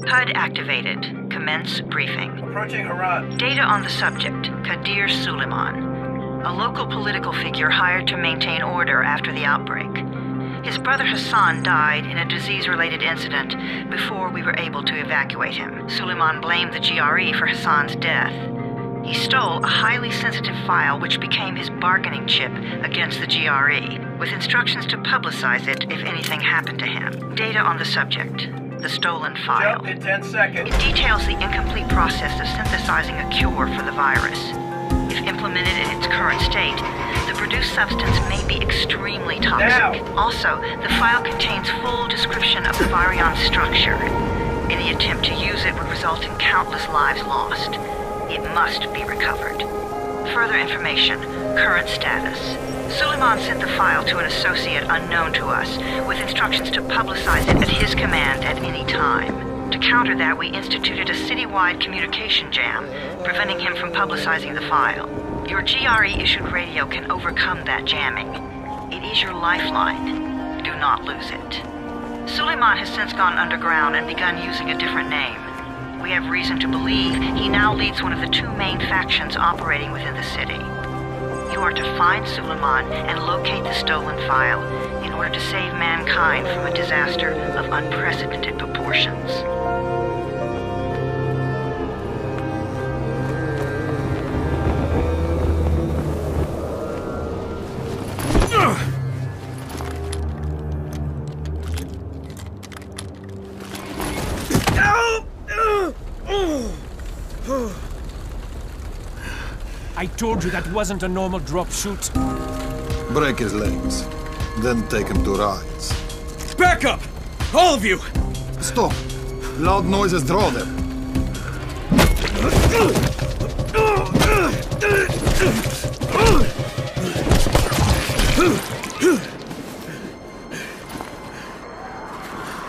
HUD activated. Commence briefing. Approaching Harad. Data on the subject, Kadir Suleiman. A local political figure hired to maintain order after the outbreak. His brother Hassan died in a disease-related incident before we were able to evacuate him. Suleiman blamed the GRE for Hassan's death. He stole a highly sensitive file which became his bargaining chip against the GRE, with instructions to publicize it if anything happened to him. Data on the subject. The stolen file. Jump in 10 seconds. It details the incomplete process of synthesizing a cure for the virus. If implemented in its current state, the produced substance may be extremely toxic. Now. Also, the file contains full description of the virion structure. Any attempt to use it would result in countless lives lost. It must be recovered. Further information, current status. Suleiman sent the file to an associate unknown to us, with instructions to publicize it at his command at any time. To counter that, we instituted a citywide communication jam, preventing him from publicizing the file. Your GRE-issued radio can overcome that jamming. It is your lifeline. Do not lose it. Suleiman has since gone underground and begun using a different name. We have reason to believe he now leads one of the two main factions operating within the city. You are to find Suleiman and locate the stolen file in order to save mankind from a disaster of unprecedented proportions. I told you that wasn't a normal drop shoot. Break his legs, then take him to rides. Back up! All of you! Stop! Loud noises draw them.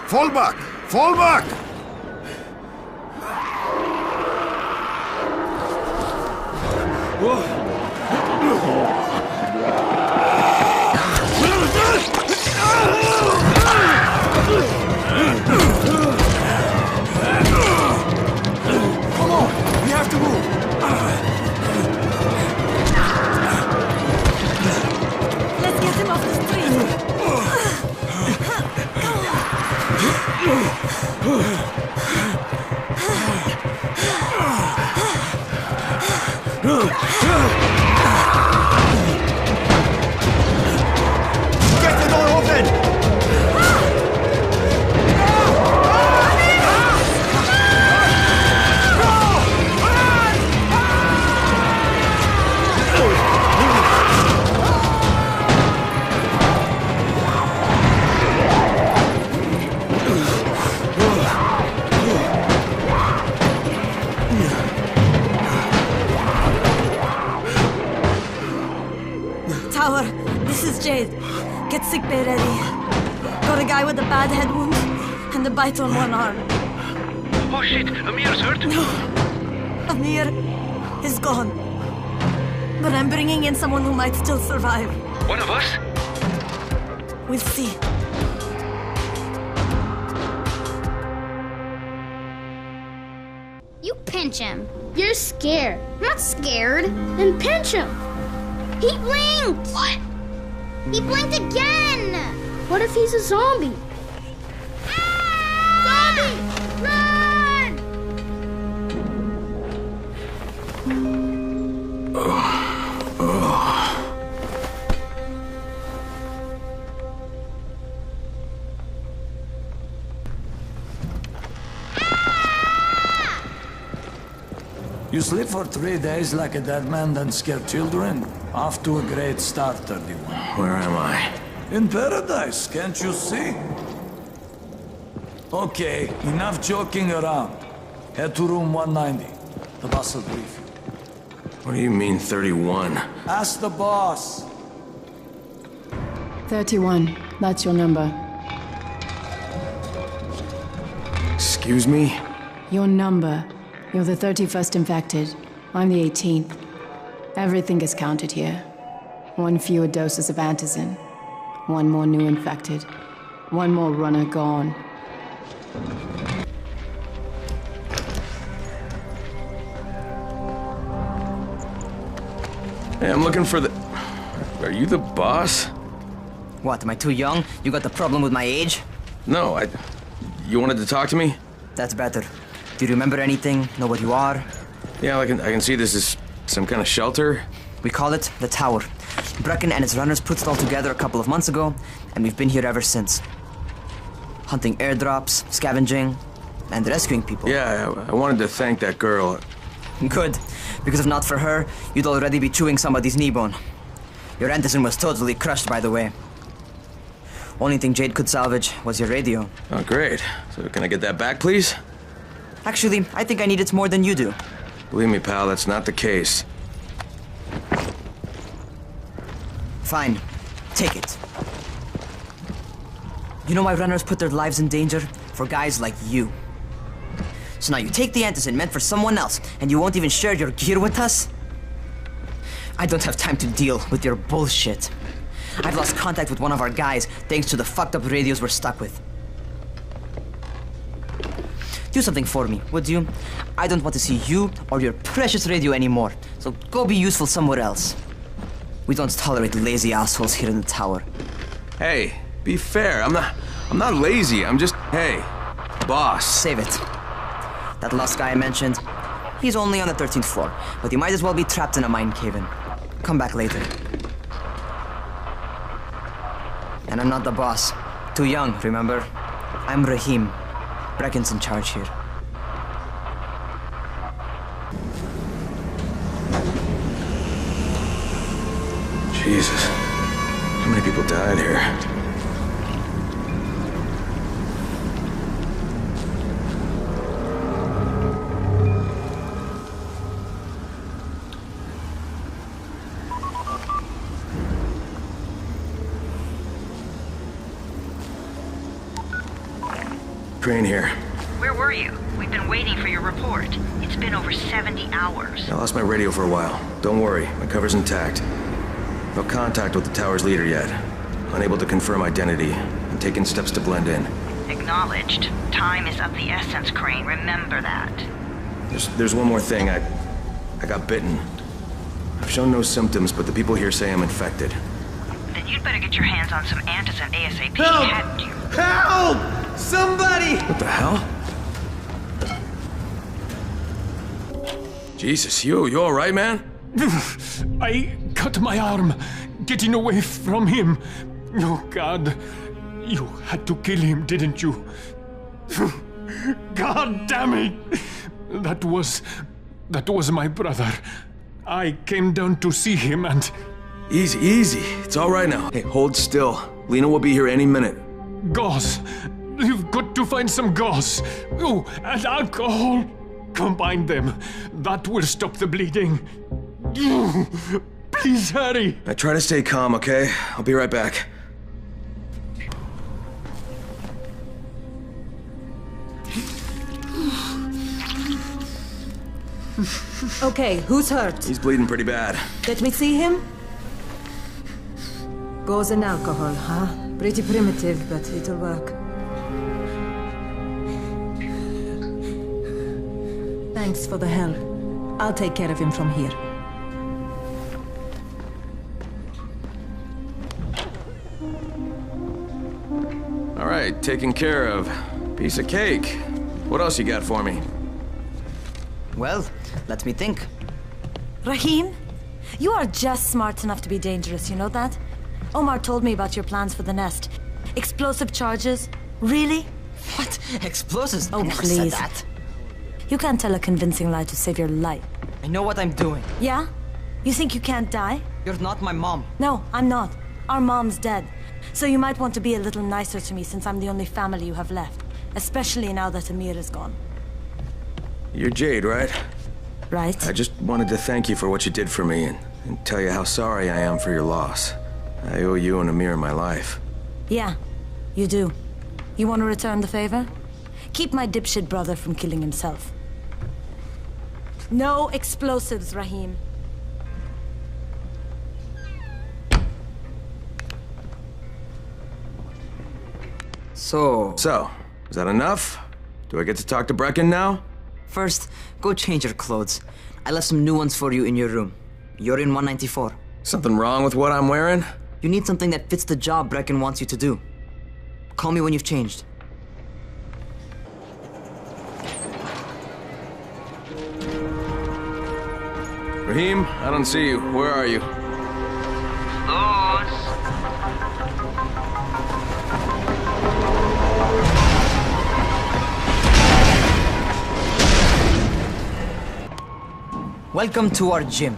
Fall back! Fall back! Come on! We have to move! Let's get him off the street! Get the door open! Tower, this is Jade. Get sickbay ready. Got a guy with a bad head wound and a bite on one arm. Oh shit, Amir's hurt? No, Amir is gone. But I'm bringing in someone who might still survive. One of us? We'll see. You pinch him. You're scared. I'm not scared. Then pinch him. He blinked! What? He blinked again! What if he's a zombie? Ah! Zombie! Run! You sleep for 3 days like a dead man, then scare children? Off to a great start, 31. Where am I? In paradise, can't you see? Okay, enough joking around. Head to room 190. The boss will brief you. What do you mean, 31? Ask the boss. 31. That's your number. Excuse me? Your number. You're the 31st infected. I'm the 18th. Everything is counted here. 1 fewer doses of antizin. 1 more new infected. One more runner gone. Hey, I'm looking for the... Are you the boss? What, am I too young? You got the problem with my age? No, You wanted to talk to me? That's better. Do you remember anything? Know what you are? Yeah, I can see this is some kind of shelter. We call it the Tower. Brecken and his runners put it all together a couple of months ago, and we've been here ever since. Hunting airdrops, scavenging, and rescuing people. Yeah, I wanted to thank that girl. Good, because if not for her, you'd already be chewing somebody's knee bone. Your Antizin was totally crushed, by the way. Only thing Jade could salvage was your radio. Oh, great. So can I get that back, please? Actually, I think I need it more than you do. Believe me, pal, that's not the case. Fine. Take it. You know why runners put their lives in danger? For guys like you. So now you take the Antizin meant for someone else, and you won't even share your gear with us? I don't have time to deal with your bullshit. I've lost contact with one of our guys thanks to the fucked up radios we're stuck with. Do something for me, would you? I don't want to see you or your precious radio anymore, so go be useful somewhere else. We don't tolerate lazy assholes here in the Tower. Hey, be fair. I'm not lazy. I'm just, hey, boss. Save it. That last guy I mentioned, he's only on the 13th floor, but he might as well be trapped in a mine cave-in. Come back later. And I'm not the boss. Too young, remember? I'm Rahim. Brecken's in charge here. Jesus. How many people died here? Crane here. Where were you? We've been waiting for your report. It's been over 70 hours. I lost my radio for a while. Don't worry, my cover's intact. No contact with the tower's leader yet. Unable to confirm identity. I'm taking steps to blend in. Acknowledged. Time is of the essence, Crane. Remember that. There's one more thing. I got bitten. I've shown no symptoms, but the people here say I'm infected. Then you'd better get your hands on some Antizin ASAP, Help! hadn't you? Help! Somebody! What the hell? Jesus, you all right, man? I cut my arm, getting away from him. Oh, God. You had to kill him, didn't you? God damn it! That was my brother. I came down to see him and... Easy. It's all right now. Hey, hold still. Lena will be here any minute. Gauze. You've got to find some gauze. Oh, and alcohol. Combine them. That will stop the bleeding. Please hurry. I try to stay calm, okay? I'll be right back. Okay, who's hurt? He's bleeding pretty bad. Let me see him. Gauze and alcohol, huh? Pretty primitive, but it'll work. Thanks for the help. I'll take care of him from here. All right, taken care of. Piece of cake. What else you got for me? Well, let me think. Rahim, you are just smart enough to be dangerous, you know that? Omar told me about your plans for the nest. Explosive charges? Really? What? Explosives? Oh, I never said please. that. You can't tell a convincing lie to save your life. I know what I'm doing. Yeah? You think you can't die? You're not my mom. No, I'm not. Our mom's dead. So you might want to be a little nicer to me since I'm the only family you have left. Especially now that Amir is gone. You're Jade, right? Right? I just wanted to thank you for what you did for me and tell you how sorry I am for your loss. I owe you and Amir my life. Yeah, you do. You want to return the favor? Keep my dipshit brother from killing himself. No explosives, Rahim. So, is that enough? Do I get to talk to Brecken now? first, go change your clothes. I left some new ones for you in your room. You're in 194. Something wrong with what I'm wearing? You need something that fits the job Brecken wants you to do. Call me when you've changed. Rahim, I don't see you. Where are you? Welcome to our gym.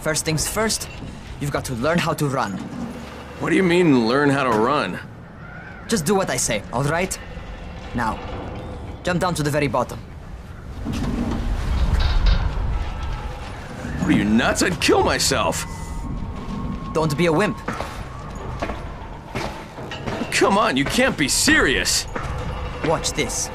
First things first, you've got to learn how to run. What do you mean, learn how to run? Just do what I say, all right? Now, jump down to the very bottom. What are you, nuts? I'd kill myself. Don't be a wimp. Come on, you can't be serious. Watch this.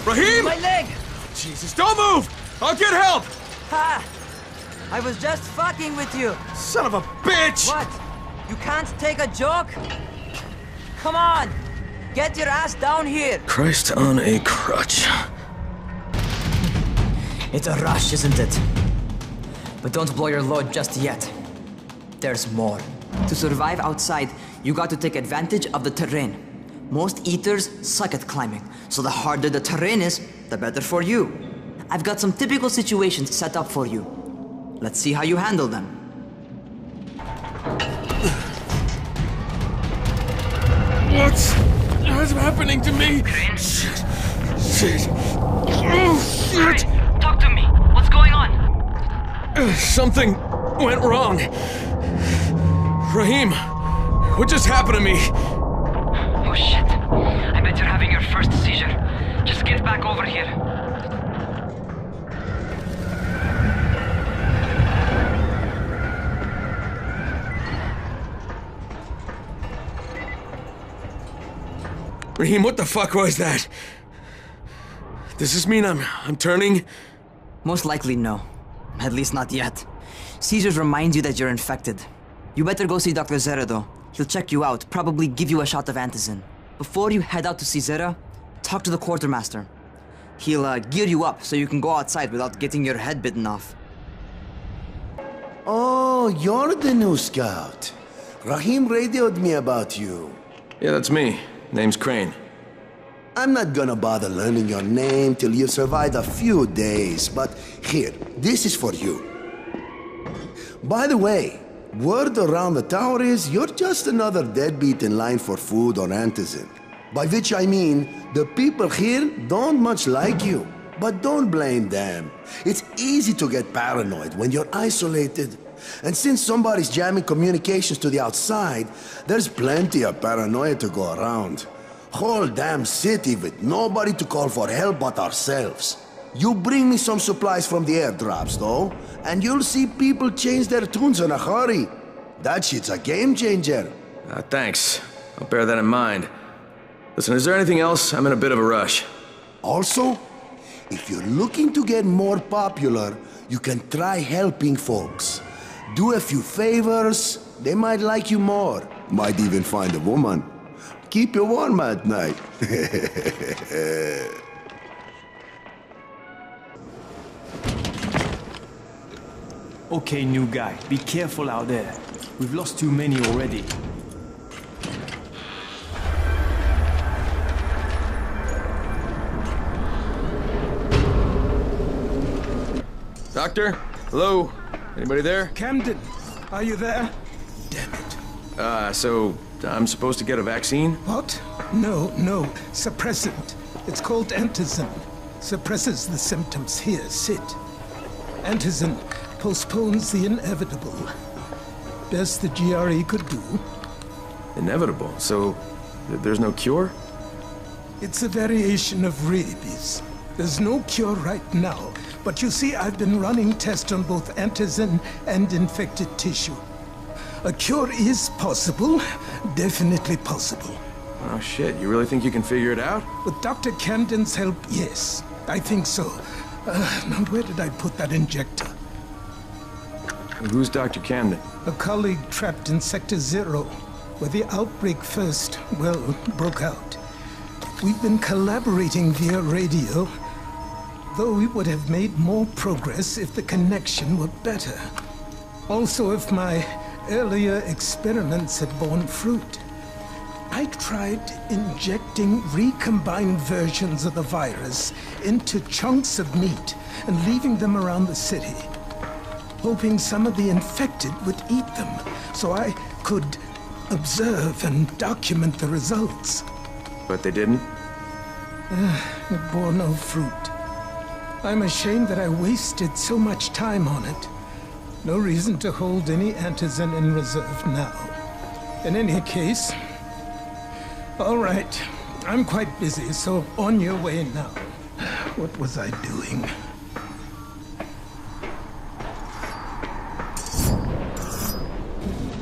Rahim! My leg! Jesus, don't move! I'll get help! Ha! I was just fucking with you. Son of a bitch! What? You can't take a joke? Come on! Get your ass down here! Christ on a crutch. It's a rush, isn't it? But don't blow your load just yet. There's more. To survive outside, you got to take advantage of the terrain. Most eaters suck at climbing, so the harder the terrain is, the better for you. I've got some typical situations set up for you. Let's see how you handle them. What's happening to me? Shit. Oh, shit. Talk to me. What's going on? Something went wrong. Rahim, what just happened to me? Oh shit. I bet you're having your first seizure. Just get back over here. Rahim, what the fuck was that? Does this mean I'm turning? Most likely no. At least not yet. Seizures remind you that you're infected. You better go see Dr. Zere though. He'll check you out, probably give you a shot of antizin. Before you head out to see Zere, talk to the quartermaster. He'll gear you up so you can go outside without getting your head bitten off. Oh, you're the new scout. Rahim radioed me about you. Yeah, that's me. Name's Crane. I'm not gonna bother learning your name till you survived a few days, but here, this is for you. By the way, word around the tower is you're just another deadbeat in line for food or antizin. By which I mean, the people here don't much like you. But don't blame them. It's easy to get paranoid when you're isolated. And since somebody's jamming communications to the outside, there's plenty of paranoia to go around. Whole damn city with nobody to call for help but ourselves. You bring me some supplies from the airdrops, though, and you'll see people change their tunes in a hurry. That shit's a game changer. Thanks. I'll bear that in mind. Listen, is there anything else? I'm in a bit of a rush. Also, if you're looking to get more popular, you can try helping folks. Do a few favors, they might like you more. Might even find a woman. Keep you warm at night. Okay, new guy, be careful out there. We've lost too many already. Doctor? Hello? Anybody there? Camden, are you there? Damn it. So I'm supposed to get a vaccine? What? No. Suppressant. It's called antizin. Suppresses the symptoms. Here, sit. Antizin postpones the inevitable. Best the GRE could do. Inevitable? So there's no cure? It's a variation of rabies. There's no cure right now, but you see, I've been running tests on both antizin and infected tissue. A cure is possible, definitely possible. Oh shit, you really think you can figure it out? With Dr. Camden's help, yes, I think so. Now where did I put that injector? Who's Dr. Camden? A colleague trapped in Sector Zero, where the outbreak first, broke out. We've been collaborating via radio, though we would have made more progress if the connection were better. Also, if my earlier experiments had borne fruit. I tried injecting recombined versions of the virus into chunks of meat and leaving them around the city, hoping some of the infected would eat them so I could observe and document the results. But they didn't? It bore no fruit. I'm ashamed that I wasted so much time on it. No reason to hold any Antizin in reserve now. In any case, all right, I'm quite busy, so on your way now. What was I doing?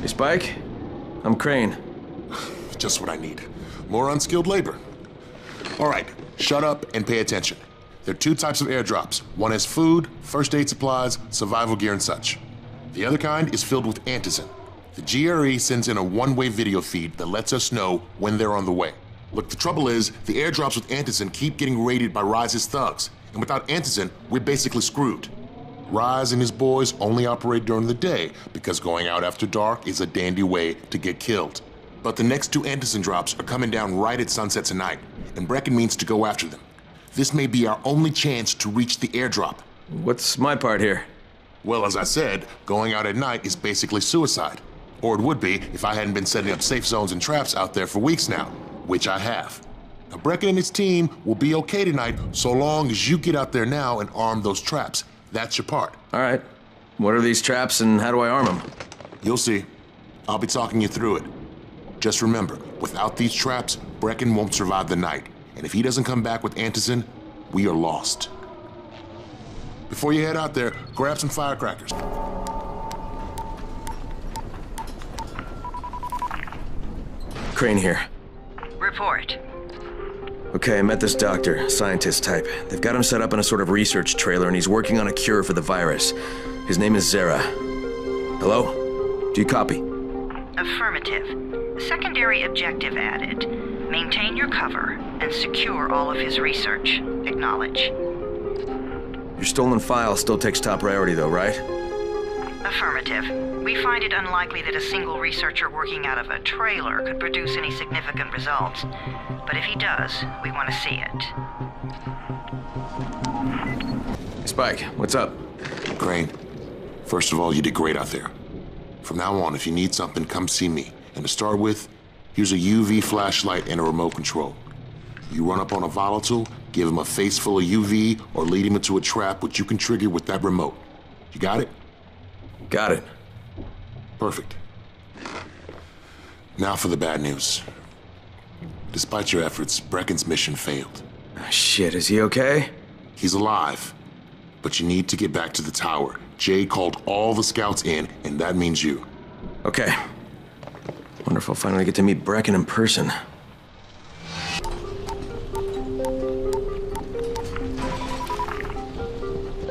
Hey, Spike? I'm Crane. Just what I need. More unskilled labor. All right, shut up and pay attention. There are two types of airdrops. One has food, first aid supplies, survival gear, and such. The other kind is filled with Antizin. The GRE sends in a one-way video feed that lets us know when they're on the way. Look, the trouble is, the airdrops with Antizin keep getting raided by Rais's thugs, and without Antizin, we're basically screwed. Rais and his boys only operate during the day because going out after dark is a dandy way to get killed. But the next two Antizin drops are coming down right at sunset tonight, and Brecken means to go after them. This may be our only chance to reach the airdrop. What's my part here? Well, as I said, going out at night is basically suicide. Or it would be if I hadn't been setting up safe zones and traps out there for weeks now, which I have. Now, Brecken and his team will be okay tonight so long as you get out there now and arm those traps. That's your part. All right. What are these traps and how do I arm them? You'll see. I'll be talking you through it. Just remember, without these traps, Brecken won't survive the night. And if he doesn't come back with Antizin, we are lost. Before you head out there, grab some firecrackers. Crane here. Report. Okay, I met this doctor, scientist type. They've got him set up in a sort of research trailer and he's working on a cure for the virus. His name is Zere. Hello? Do you copy? Affirmative. Secondary objective added. Maintain your cover and secure all of his research. Acknowledge. Your stolen file still takes top priority though, right? Affirmative. We find it unlikely that a single researcher working out of a trailer could produce any significant results. But if he does, we want to see it. Spike, what's up? Crane, first of all, you did great out there. From now on, if you need something, come see me. And to start with, here's a UV flashlight and a remote control. You run up on a volatile, give him a face full of UV, or lead him into a trap which you can trigger with that remote. You got it? Got it. Perfect. Now for the bad news. Despite your efforts, Brecken's mission failed. Shit, is he okay? He's alive. But you need to get back to the tower. Jay called all the scouts in, and that means you. Okay. Wonder if I'll finally get to meet Brecken in person.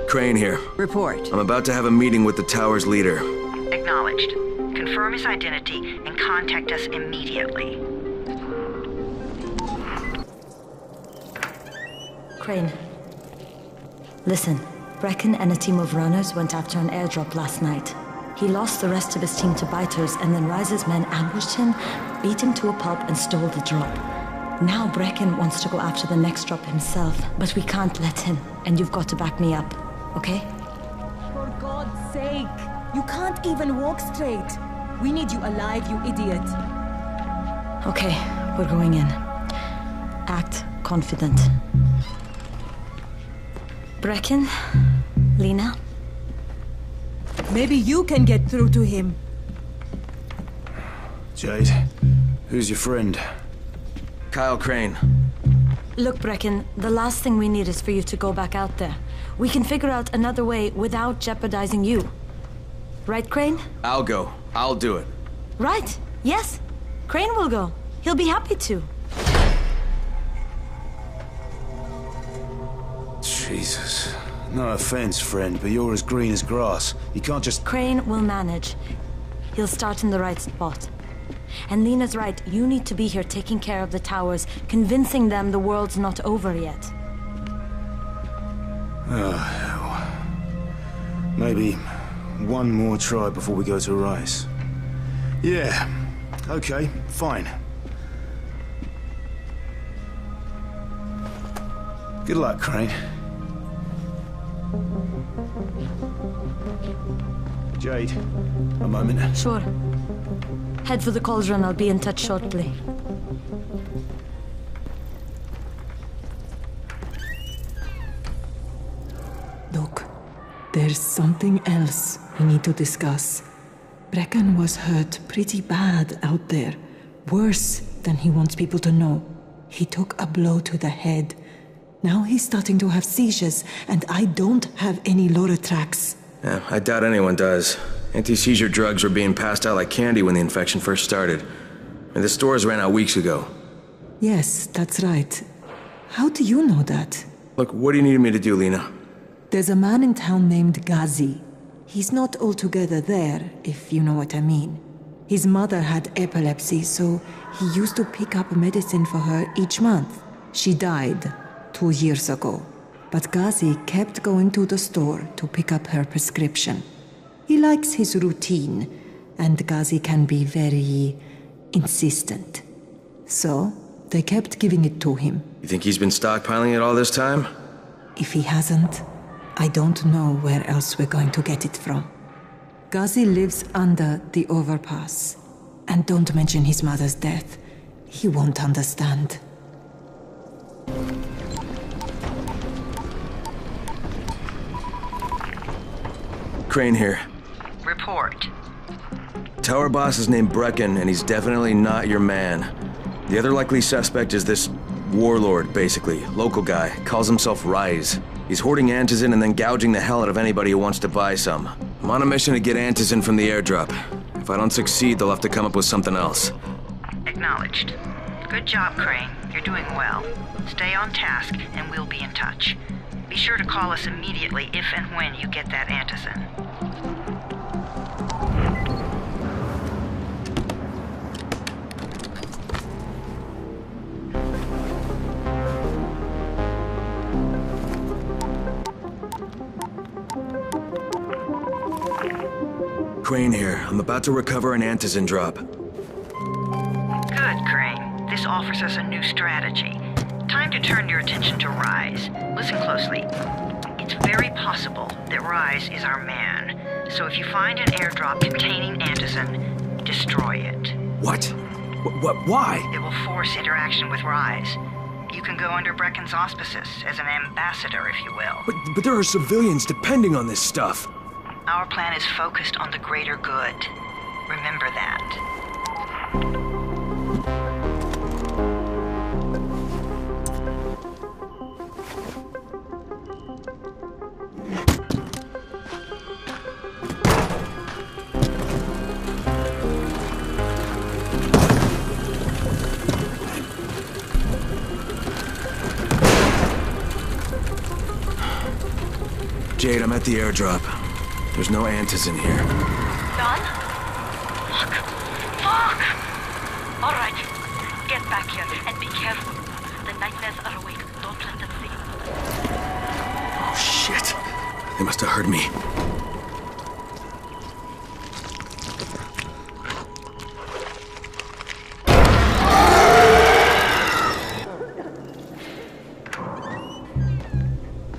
Crane here. Report. I'm about to have a meeting with the tower's leader. Acknowledged. Confirm his identity and contact us immediately. Crane. Listen, Brecken and a team of runners went after an airdrop last night. He lost the rest of his team to biters, and then Rais's men ambushed him, beat him to a pulp, and stole the drop. Now Brecken wants to go after the next drop himself, but we can't let him, and you've got to back me up, okay? For God's sake! You can't even walk straight! We need you alive, you idiot! Okay, we're going in. Act confident. Brecken? Lena? Maybe you can get through to him. Jade, who's your friend? Kyle Crane. Look, Brecken, the last thing we need is for you to go back out there. We can figure out another way without jeopardizing you. Right, Crane? I'll go. I'll do it. Right. Yes. Crane will go. He'll be happy to. Jesus. No offense, friend, but you're as green as grass. You can't just... Crane will manage. He'll start in the right spot. And Lena's right, you need to be here taking care of the towers, convincing them the world's not over yet. Oh, hell. Maybe one more try before we go to Rice. Yeah, okay, fine. Good luck, Crane. Jade, a moment. Sure. Head for the cauldron, I'll be in touch shortly. Look, there's something else we need to discuss. Brecken was hurt pretty bad out there. Worse than he wants people to know. He took a blow to the head. Now he's starting to have seizures, and I don't have any Loratrax. Yeah, I doubt anyone does. Anti-seizure drugs were being passed out like candy when the infection first started. And the stores ran out weeks ago. Yes, that's right. How do you know that? Look, what do you need me to do, Lena? There's a man in town named Ghazi. He's not altogether there, if you know what I mean. His mother had epilepsy, so he used to pick up medicine for her each month. She died 2 years ago, but Ghazi kept going to the store to pick up her prescription. He likes his routine, and Ghazi can be very insistent. So, they kept giving it to him. You think he's been stockpiling it all this time? If he hasn't, I don't know where else we're going to get it from. Ghazi lives under the overpass. And don't mention his mother's death. He won't understand. Crane here. Report. Tower boss is named Brecken, and he's definitely not your man. The other likely suspect is this warlord, basically. Local guy. Calls himself Rise. He's hoarding Antizin and then gouging the hell out of anybody who wants to buy some. I'm on a mission to get Antizin from the airdrop. If I don't succeed, they'll have to come up with something else. Acknowledged. Good job, Crane. You're doing well. Stay on task, and we'll be in touch. Be sure to call us immediately if and when you get that Antizin. Crane here. I'm about to recover an Antizin drop. Good, Crane. This offers us a new strategy. Time to turn your attention to Rise. Listen closely. It's very possible that Rise is our man. So if you find an airdrop containing Antizin, destroy it. What? Why? It will force interaction with Rise. You can go under Brecken's auspices as an ambassador, if you will. But there are civilians depending on this stuff. Our plan is focused on the greater good. Remember that. Jade, I'm at the airdrop. There's no Antizin here. Done? Fuck! All right. Get back here and be careful. The nightmares are awake. Don't let them see you. Oh, shit. They must have heard me.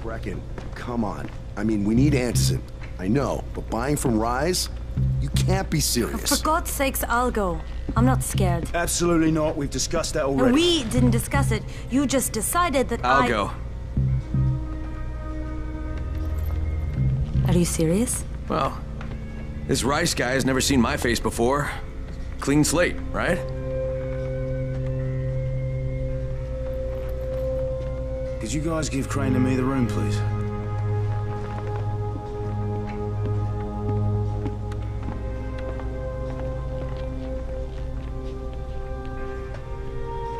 Brecken, come on. I mean, we need Antizin. I know, but buying from Rise? You can't be serious. For God's sakes, I'll go. I'm not scared. Absolutely not. We've discussed that already. No, we didn't discuss it. You just decided that I'll go. Are you serious? Well, this Rice guy has never seen my face before. Clean slate, right? Could you guys give Crane and me the room, please?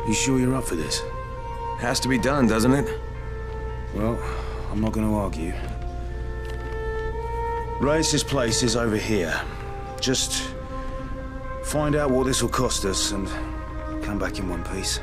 You sure you're up for this? Has to be done, doesn't it? Well, I'm not going to argue. Rice's place is over here. Just find out what this will cost us and come back in one piece.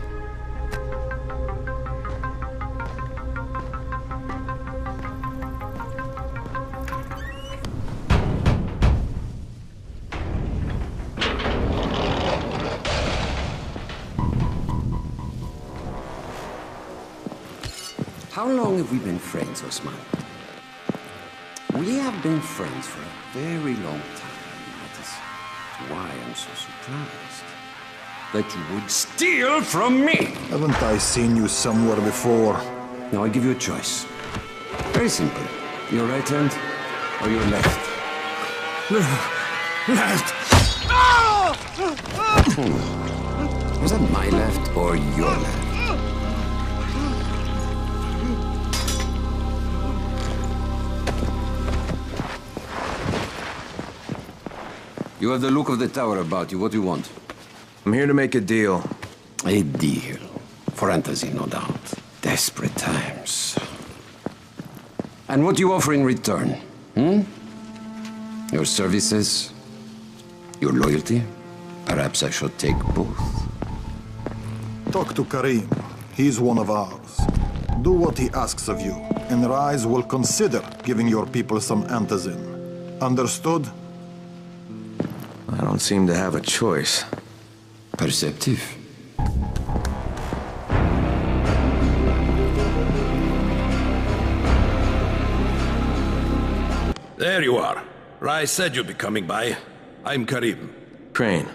How long have we been friends, Osman? We have been friends for a very long time. That is why I'm so surprised that you would steal from me. Haven't I seen you somewhere before? Now I give you a choice. Very simple. Your right hand or your left? Left! Was that my left or your left? You have the look of the tower about you. What do you want? I'm here to make a deal. A deal. For Antizin, no doubt. Desperate times. And what do you offer in return? Your services? Your loyalty? Perhaps I should take both. Talk to Karim. He's one of ours. Do what he asks of you, and Rise will consider giving your people some Antizin. Understood? I don't seem to have a choice. Perceptive. There you are. Rai said you'd be coming by. I'm Karim. Crane.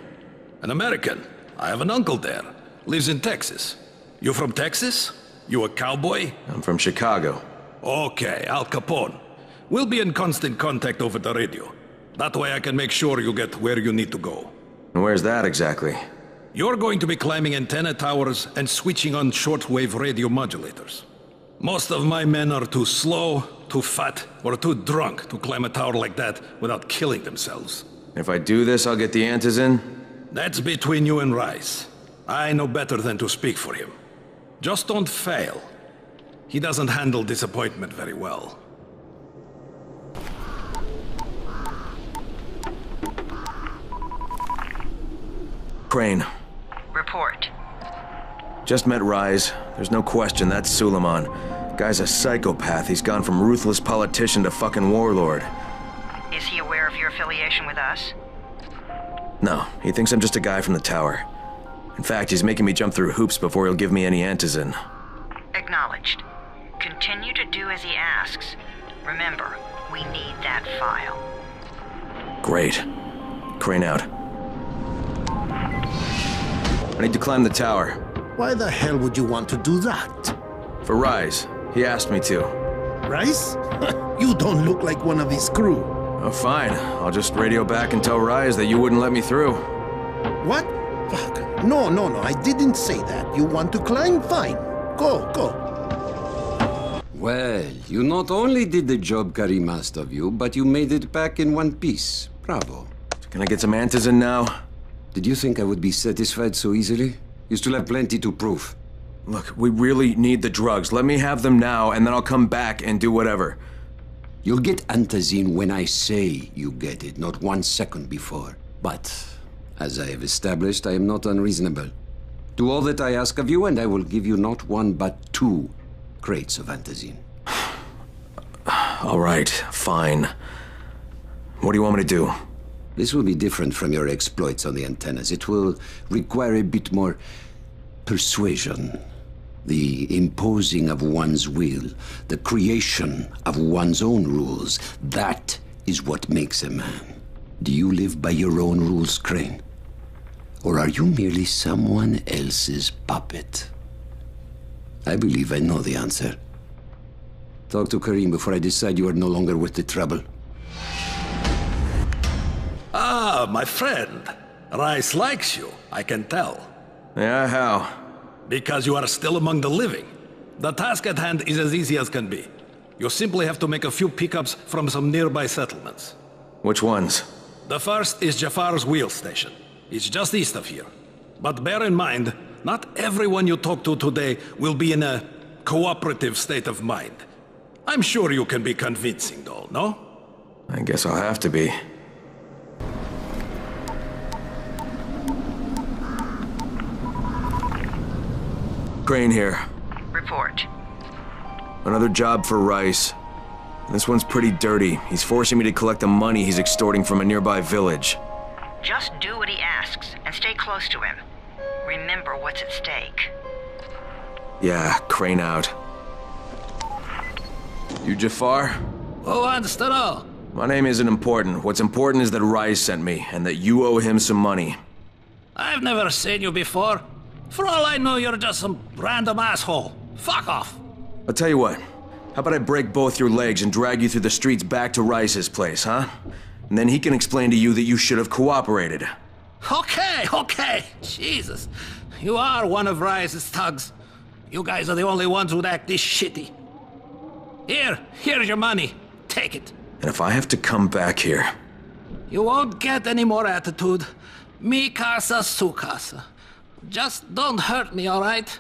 An American. I have an uncle there. Lives in Texas. You from Texas? You a cowboy? I'm from Chicago. Okay, Al Capone. We'll be in constant contact over the radio. That way I can make sure you get where you need to go. And where's that exactly? You're going to be climbing antenna towers and switching on shortwave radio modulators. Most of my men are too slow, too fat, or too drunk to climb a tower like that without killing themselves. If I do this, I'll get the Antizin? That's between you and Rice. I know better than to speak for him. Just don't fail. He doesn't handle disappointment very well. Crane. Report. Just met Rise. There's no question that's Suleiman. Guy's a psychopath. He's gone from ruthless politician to fucking warlord. Is he aware of your affiliation with us? No, he thinks I'm just a guy from the tower. In fact, he's making me jump through hoops before he'll give me any Antizin. Acknowledged. Continue to do as he asks. Remember, we need that file. Great. Crane out. I need to climb the tower. Why the hell would you want to do that? For Rise. He asked me to. Rise? You don't look like one of his crew. Oh, fine. I'll just radio back and tell Rise that you wouldn't let me through. What? Fuck. No, I didn't say that. You want to climb? Fine. Go. Well, you not only did the job Karim asked of you, but you made it back in one piece. Bravo. Can I get some Antizin now? Did you think I would be satisfied so easily? You still have plenty to prove. Look, we really need the drugs. Let me have them now, and then I'll come back and do whatever. You'll get Antizin when I say you get it, not 1 second before. But, as I have established, I am not unreasonable. Do all that I ask of you, and I will give you not 1 but 2 crates of Antizin. All right, fine. What do you want me to do? This will be different from your exploits on the antennas. It will require a bit more persuasion. The imposing of one's will, the creation of one's own rules. That is what makes a man. Do you live by your own rules, Crane? Or are you merely someone else's puppet? I believe I know the answer. Talk to Karim before I decide you are no longer worth the trouble. Ah, my friend. Rice likes you, I can tell. Yeah, how? Because you are still among the living. The task at hand is as easy as can be. You simply have to make a few pickups from some nearby settlements. Which ones? The first is Jafar's wheel station. It's just east of here. But bear in mind, not everyone you talk to today will be in a cooperative state of mind. I'm sure you can be convincing, though, no? I guess I'll have to be. Crane here. Report. Another job for Rice. This one's pretty dirty. He's forcing me to collect the money he's extorting from a nearby village. Just do what he asks, and stay close to him. Remember what's at stake. Yeah, Crane out. You Jafar? Who wants to know? My name isn't important. What's important is that Rice sent me, and that you owe him some money. I've never seen you before. For all I know, you're just some random asshole. Fuck off. I'll tell you what. How about I break both your legs and drag you through the streets back to Rice's place, huh? And then he can explain to you that you should have cooperated. Okay. Jesus. You are one of Rice's thugs. You guys are the only ones who'd act this shitty. Here's your money. Take it. And if I have to come back here... You won't get any more attitude. Mi casa, su casa. Just don't hurt me, all right?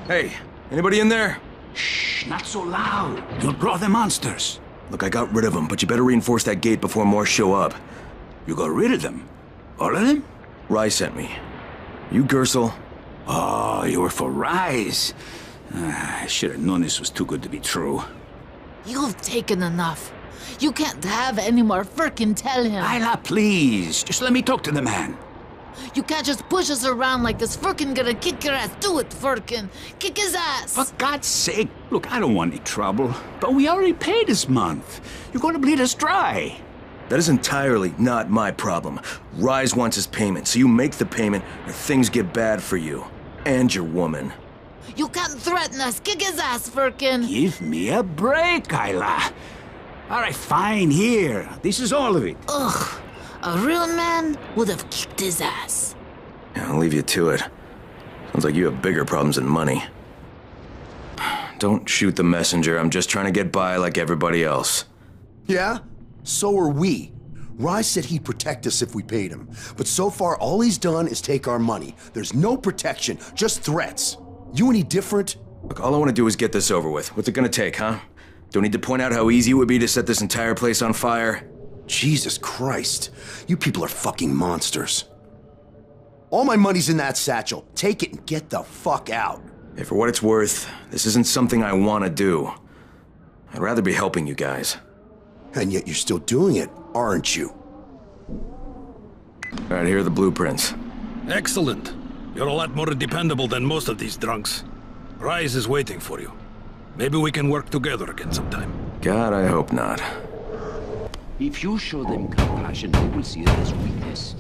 Hey, anybody in there? Shh, not so loud. You'll draw the monsters. Look, I got rid of them, but you better reinforce that gate before more show up. You got rid of them? All of them? Rice sent me. You Gersel? Oh, you were for Rice. I should have known this was too good to be true. You've taken enough. You can't have any more. Frickin' tell him. Ayla, please. Just let me talk to the man. You can't just push us around like this. Firkin gonna kick your ass. Do it, Firkin. Kick his ass. For God's sake. Look, I don't want any trouble. But we already paid this month. You're gonna bleed us dry. That is entirely not my problem. Rise wants his payment, so you make the payment or things get bad for you. And your woman. You can't threaten us. Kick his ass, Firkin. Give me a break, Ayla. All right, fine, here. This is all of it. Ugh. A real man would have kicked his ass. Yeah, I'll leave you to it. Sounds like you have bigger problems than money. Don't shoot the messenger. I'm just trying to get by like everybody else. Yeah? So are we. Rise said he'd protect us if we paid him. But so far, all he's done is take our money. There's no protection, just threats. You any different? Look, all I want to do is get this over with. What's it gonna take, huh? Don't need to point out how easy it would be to set this entire place on fire. Jesus Christ. You people are fucking monsters. All my money's in that satchel. Take it and get the fuck out. Hey, for what it's worth, this isn't something I want to do. I'd rather be helping you guys. And yet you're still doing it, aren't you? All right, here are the blueprints. Excellent. You're a lot more dependable than most of these drunks. Rise is waiting for you. Maybe we can work together again sometime. God, I hope not. If you show them compassion, they will see it as weakness.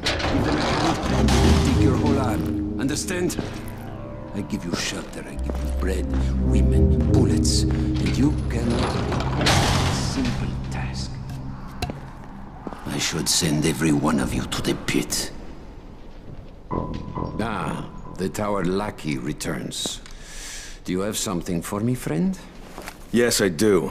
Give them a hand, they'll take your whole arm. Understand? I give you shelter, I give you bread, women, bullets, and you cannot. Simple task. I should send every one of you to the pit. Ah, the tower lackey returns. Do you have something for me, friend? Yes, I do.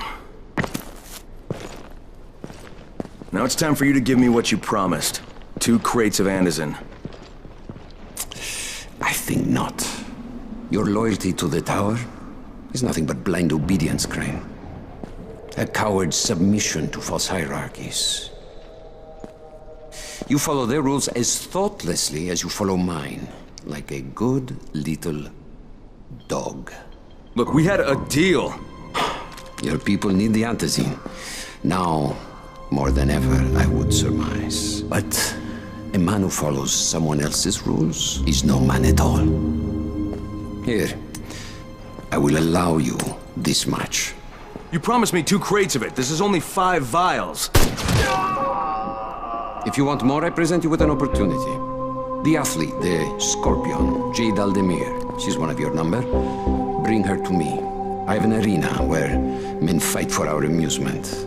Now it's time for you to give me what you promised. 2 crates of Antizin. I think not. Your loyalty to the tower is nothing but blind obedience, Crane. A coward's submission to false hierarchies. You follow their rules as thoughtlessly as you follow mine. Like a good little dog. Look, we had a deal. Your people need the Antizin. Now, more than ever, I would surmise. But a man who follows someone else's rules is no man at all. Here, I will allow you this much. You promised me 2 crates of it. This is only 5 vials. If you want more, I present you with an opportunity. The athlete, the Scorpion, Jade Aldemir. She's one of your number. Bring her to me. I have an arena where men fight for our amusement.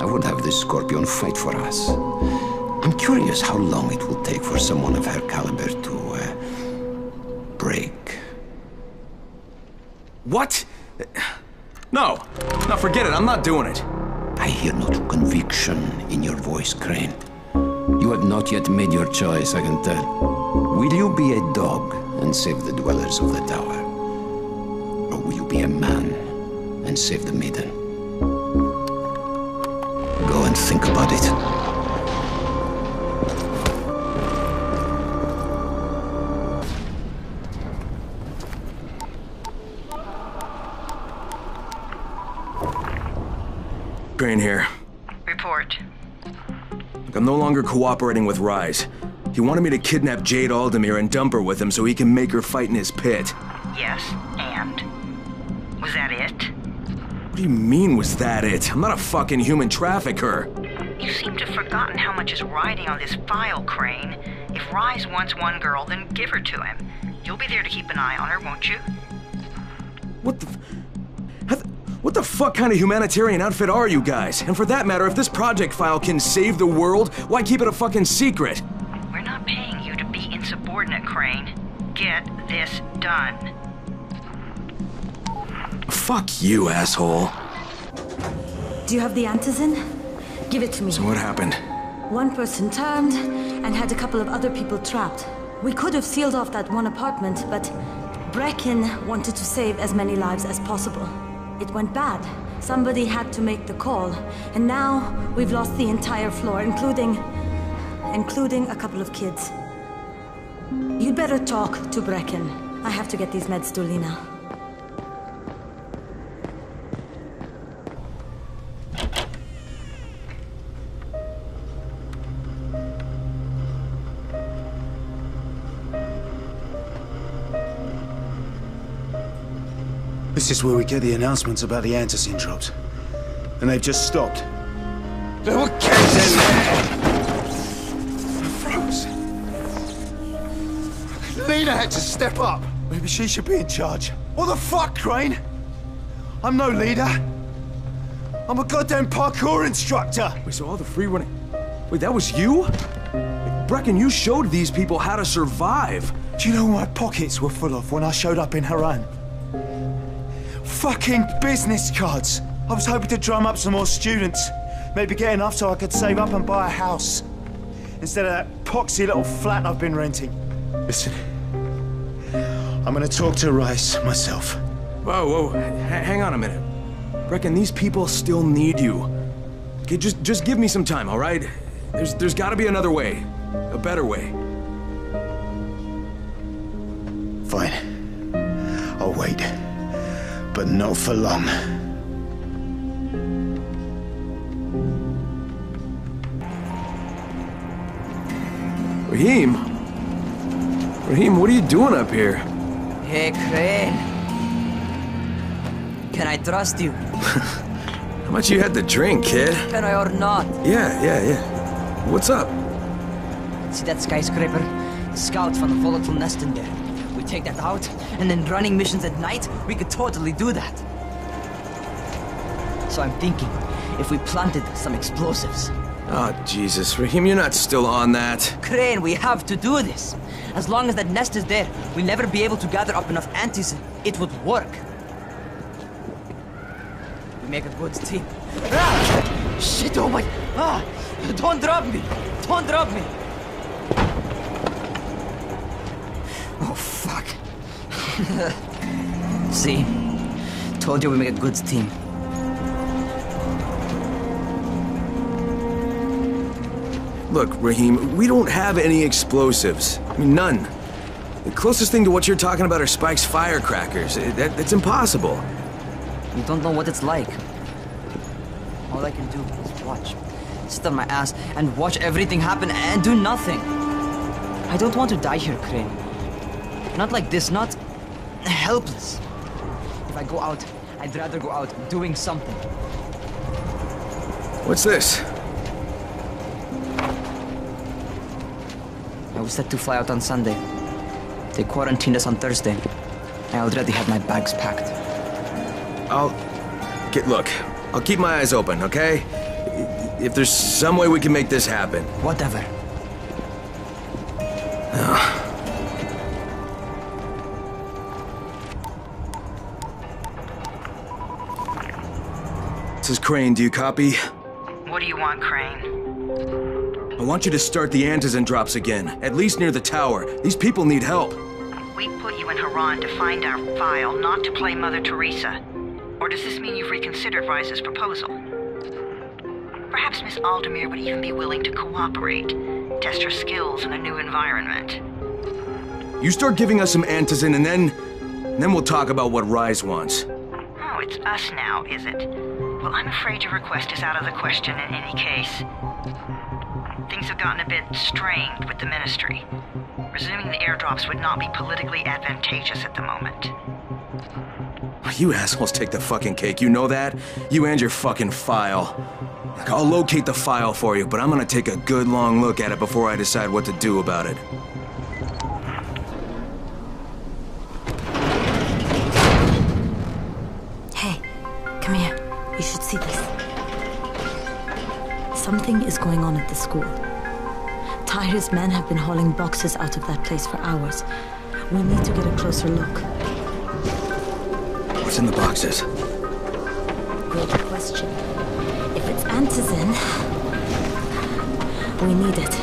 I would have the Scorpion fight for us. I'm curious how long it will take for someone of her caliber to break. What? No, forget it, I'm not doing it. I hear no true conviction in your voice, Crane. You have not yet made your choice, I can tell. Will you be a dog and save the dwellers of the tower? Or will you be a man and save the maiden? Go and think about it. Crane here. Report. I'm no longer cooperating with Rise. He wanted me to kidnap Jade Aldemir and dump her with him so he can make her fight in his pit. Yes, and? Was that it? What do you mean, was that it? I'm not a fucking human trafficker. You seem to have forgotten how much is riding on this file, Crane. If Rise wants one girl, then give her to him. You'll be there to keep an eye on her, won't you? What the fuck kind of humanitarian outfit are you guys? And for that matter, if this project file can save the world, why keep it a fucking secret? We're not paying you to be insubordinate, Crane. Get this done. Fuck you, asshole. Do you have the antizin? Give it to me. So what happened? One person turned and had a couple of other people trapped. We could have sealed off that one apartment, but Brecken wanted to save as many lives as possible. It went bad. Somebody had to make the call, and now we've lost the entire floor, including a couple of kids. You'd better talk to Brecken. I have to get these meds to Lena. This is where we get the announcements about the antizin drops. And they've just stopped. There were kids in there! I froze. Lena had to step up. Maybe she should be in charge. What the fuck, Crane? I'm no leader. I'm a goddamn parkour instructor. Wait, so all the free running... Wait, that was you? Brecken, you showed these people how to survive. Do you know what my pockets were full of when I showed up in Haran? Fucking business cards! I was hoping to drum up some more students. Maybe get enough so I could save up and buy a house. Instead of that poxy little flat I've been renting. Listen, I'm gonna talk to Rice myself. Whoa, hang on a minute. Brecken, these people still need you. Okay, just give me some time, all right? There's gotta be another way. A better way. Fine. I'll wait. But not for long. Rahim? Rahim, what are you doing up here? Hey, Crane. Can I trust you? How much you had to drink, kid? Can I or not? Yeah. What's up? See that skyscraper? Scouts found a volatile nest in there. We take that out, and then running missions at night, we could totally do that. So I'm thinking, if we planted some explosives. Oh, Jesus. Rahim, you're not still on that. Crane, we have to do this. As long as that nest is there, we'll never be able to gather up enough antizin. It would work. We make a good team. Ah! Shit, oh my... Ah! Don't drop me! Don't drop me! Oh, fuck. See? Told you we make a good team. Look, Rahim, we don't have any explosives. I mean, none. The closest thing to what you're talking about are Spike's firecrackers. That's impossible. You don't know what it's like. All I can do is watch. Sit on my ass and watch everything happen and do nothing. I don't want to die here, Crane. Not like this, not helpless. If I go out, I'd rather go out doing something. What's this? I was set to fly out on Sunday. They quarantined us on Thursday. I already had my bags packed. Look, I'll keep my eyes open, okay? If there's some way we can make this happen. Whatever. This is Crane, do you copy? What do you want, Crane? I want you to start the Antizin drops again, at least near the tower. These people need help. We put you in Haran to find our file, not to play Mother Teresa. Or does this mean you've reconsidered Rise's proposal? Perhaps Miss Aldemir would even be willing to cooperate, test her skills in a new environment. You start giving us some Antizin and then we'll talk about what Rise wants. Oh, it's us now, is it? Well, I'm afraid your request is out of the question in any case. Things have gotten a bit strained with the Ministry. Resuming the airdrops would not be politically advantageous at the moment. You assholes take the fucking cake, you know that? You and your fucking file. Look, I'll locate the file for you, but I'm gonna take a good long look at it before I decide what to do about it. Hey, come here. You should see this. Something is going on at the school. Tahir's men have been hauling boxes out of that place for hours. We need to get a closer look. What's in the boxes? Good question. If it's Antizin, we need it.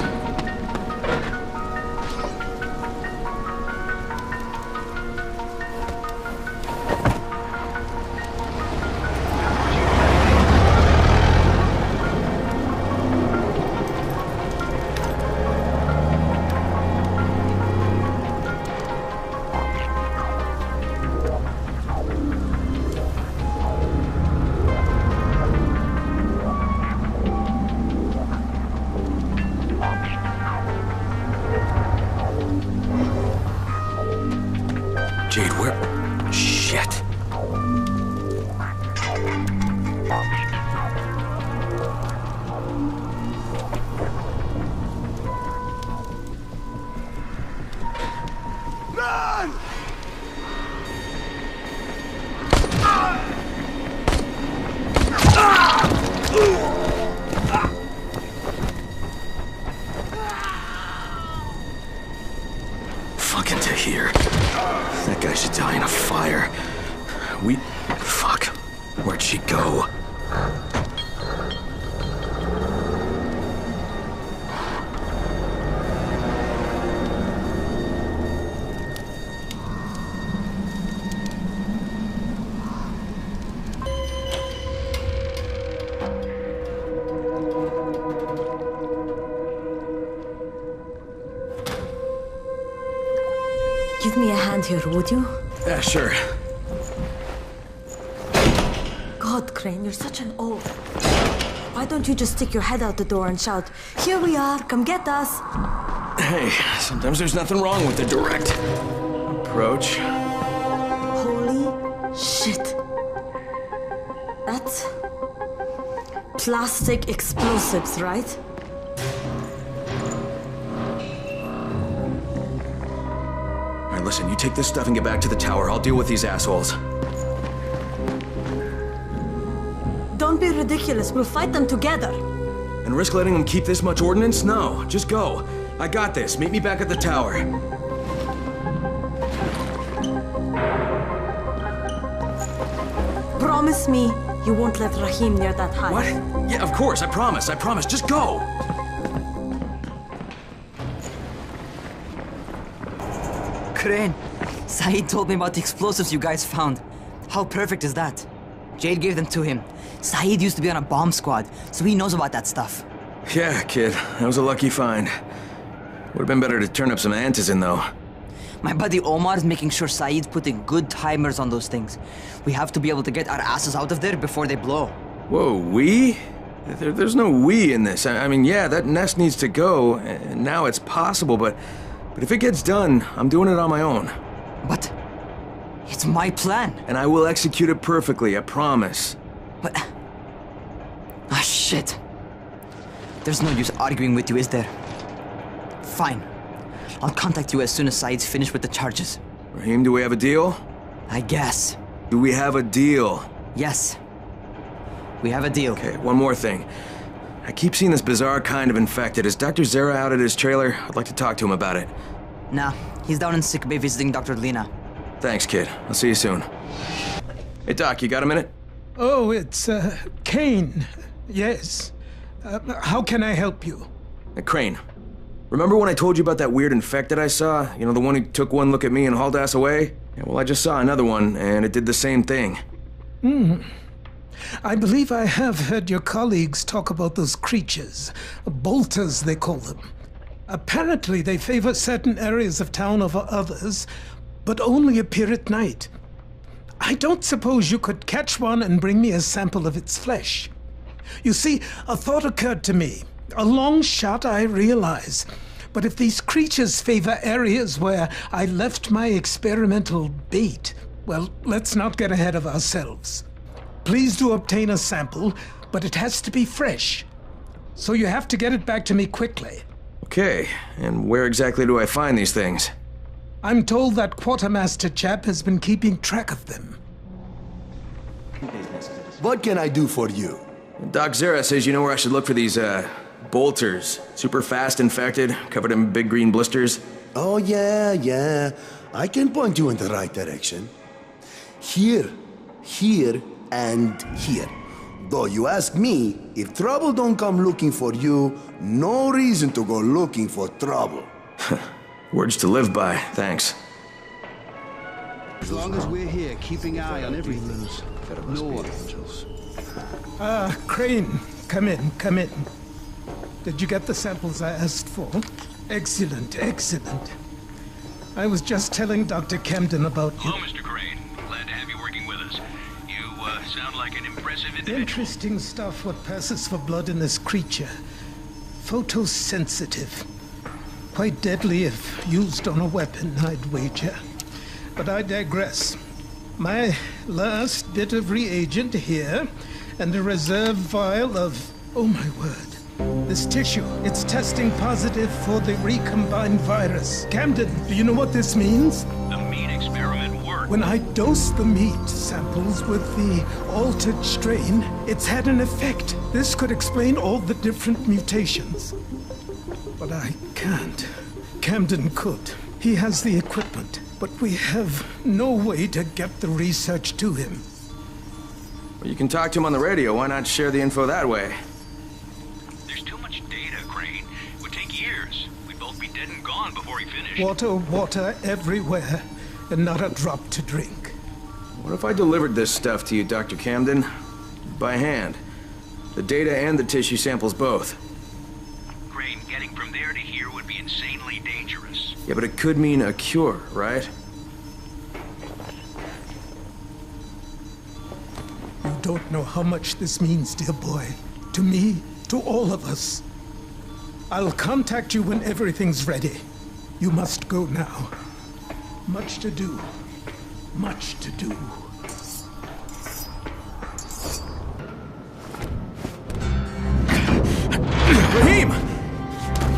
Jade, where? Shit. Run! Fucking Tahir. That guy should die in a fire. Fuck. Where'd she go? Give me a hand here, would you? Yeah, sure. God, Crane, you're such an oaf. Why don't you just stick your head out the door and shout, "Here we are, come get us"? Hey, sometimes there's nothing wrong with the direct approach. Holy shit. That's plastic explosives, right? Alright, listen, you take this stuff and get back to the tower. I'll deal with these assholes. Don't be ridiculous. We'll fight them together. And risk letting them keep this much ordnance? No, just go. I got this. Meet me back at the tower. Promise me you won't let Rahim near that hive. What? Yeah, of course. I promise. I promise. Just go. Crane, Saeed told me about the explosives you guys found. How perfect is that? Jade gave them to him. Saeed used to be on a bomb squad, so he knows about that stuff. Yeah, kid. That was a lucky find. Would have been better to turn up some Antizin, though. My buddy Omar is making sure Saeed's putting good timers on those things. We have to be able to get our asses out of there before they blow. Whoa, we? There's no we in this. I mean, yeah, that nest needs to go, and now it's possible, but if it gets done, I'm doing it on my own. But it's my plan. And I will execute it perfectly, I promise. But... ah, shit. There's no use arguing with you, is there? Fine. I'll contact you as soon as Saeed's finished with the charges. Rahim, do we have a deal? I guess. Do we have a deal? Yes. We have a deal. Okay, one more thing. I keep seeing this bizarre kind of infected. Is Dr. Zera out at his trailer? I'd like to talk to him about it. Nah, he's down in sickbay visiting Dr. Lena. Thanks, kid. I'll see you soon. Hey, Doc, you got a minute? Oh, it's, Kane. Yes. How can I help you? Crane, remember when I told you about that weird infected I saw? You know, the one who took one look at me and hauled ass away? Yeah, well, I just saw another one, and it did the same thing. I believe I have heard your colleagues talk about those creatures. Bolters, they call them. Apparently, they favor certain areas of town over others, but only appear at night. I don't suppose you could catch one and bring me a sample of its flesh. You see, a thought occurred to me. A long shot, I realize. But if these creatures favor areas where I left my experimental bait, well, let's not get ahead of ourselves. Please do obtain a sample, but it has to be fresh. So you have to get it back to me quickly. Okay, and where exactly do I find these things? I'm told that quartermaster chap has been keeping track of them. What can I do for you? Doc Zera says you know where I should look for these, bolters. Super fast infected, covered in big green blisters. Oh, yeah. I can point you in the right direction. Here, and here. Though you ask me, if trouble don't come looking for you, no reason to go looking for trouble. Words to live by, thanks. As long as we're here, keeping eye on everything. No one. Crane, come in. Did you get the samples I asked for? Excellent. I was just telling Dr. Camden about you. Hello, Mr. Crane. Glad to have you working with us. You, sound like an impressive individual. Interesting stuff, what passes for blood in this creature. Photosensitive. Quite deadly if used on a weapon, I'd wager. But I digress. My last bit of reagent here, and a reserve vial of... oh my word. This tissue, it's testing positive for the recombined virus. Camden, do you know what this means? The meat experiment worked. When I dosed the meat samples with the altered strain, it's had an effect. This could explain all the different mutations. But I can't. Camden could. He has the equipment, but we have no way to get the research to him. Well, you can talk to him on the radio. Why not share the info that way? There's too much data, Crane. It would take years. We'd both be dead and gone before he finished. Water everywhere, and not a drop to drink. What if I delivered this stuff to you, Dr. Camden? By hand. The data and the tissue samples both. Crane, getting from there to here would be insanely dangerous. Yeah, but it could mean a cure, right? You don't know how much this means, dear boy. To me, to all of us. I'll contact you when everything's ready. You must go now. Much to do. Much to do. Rahim!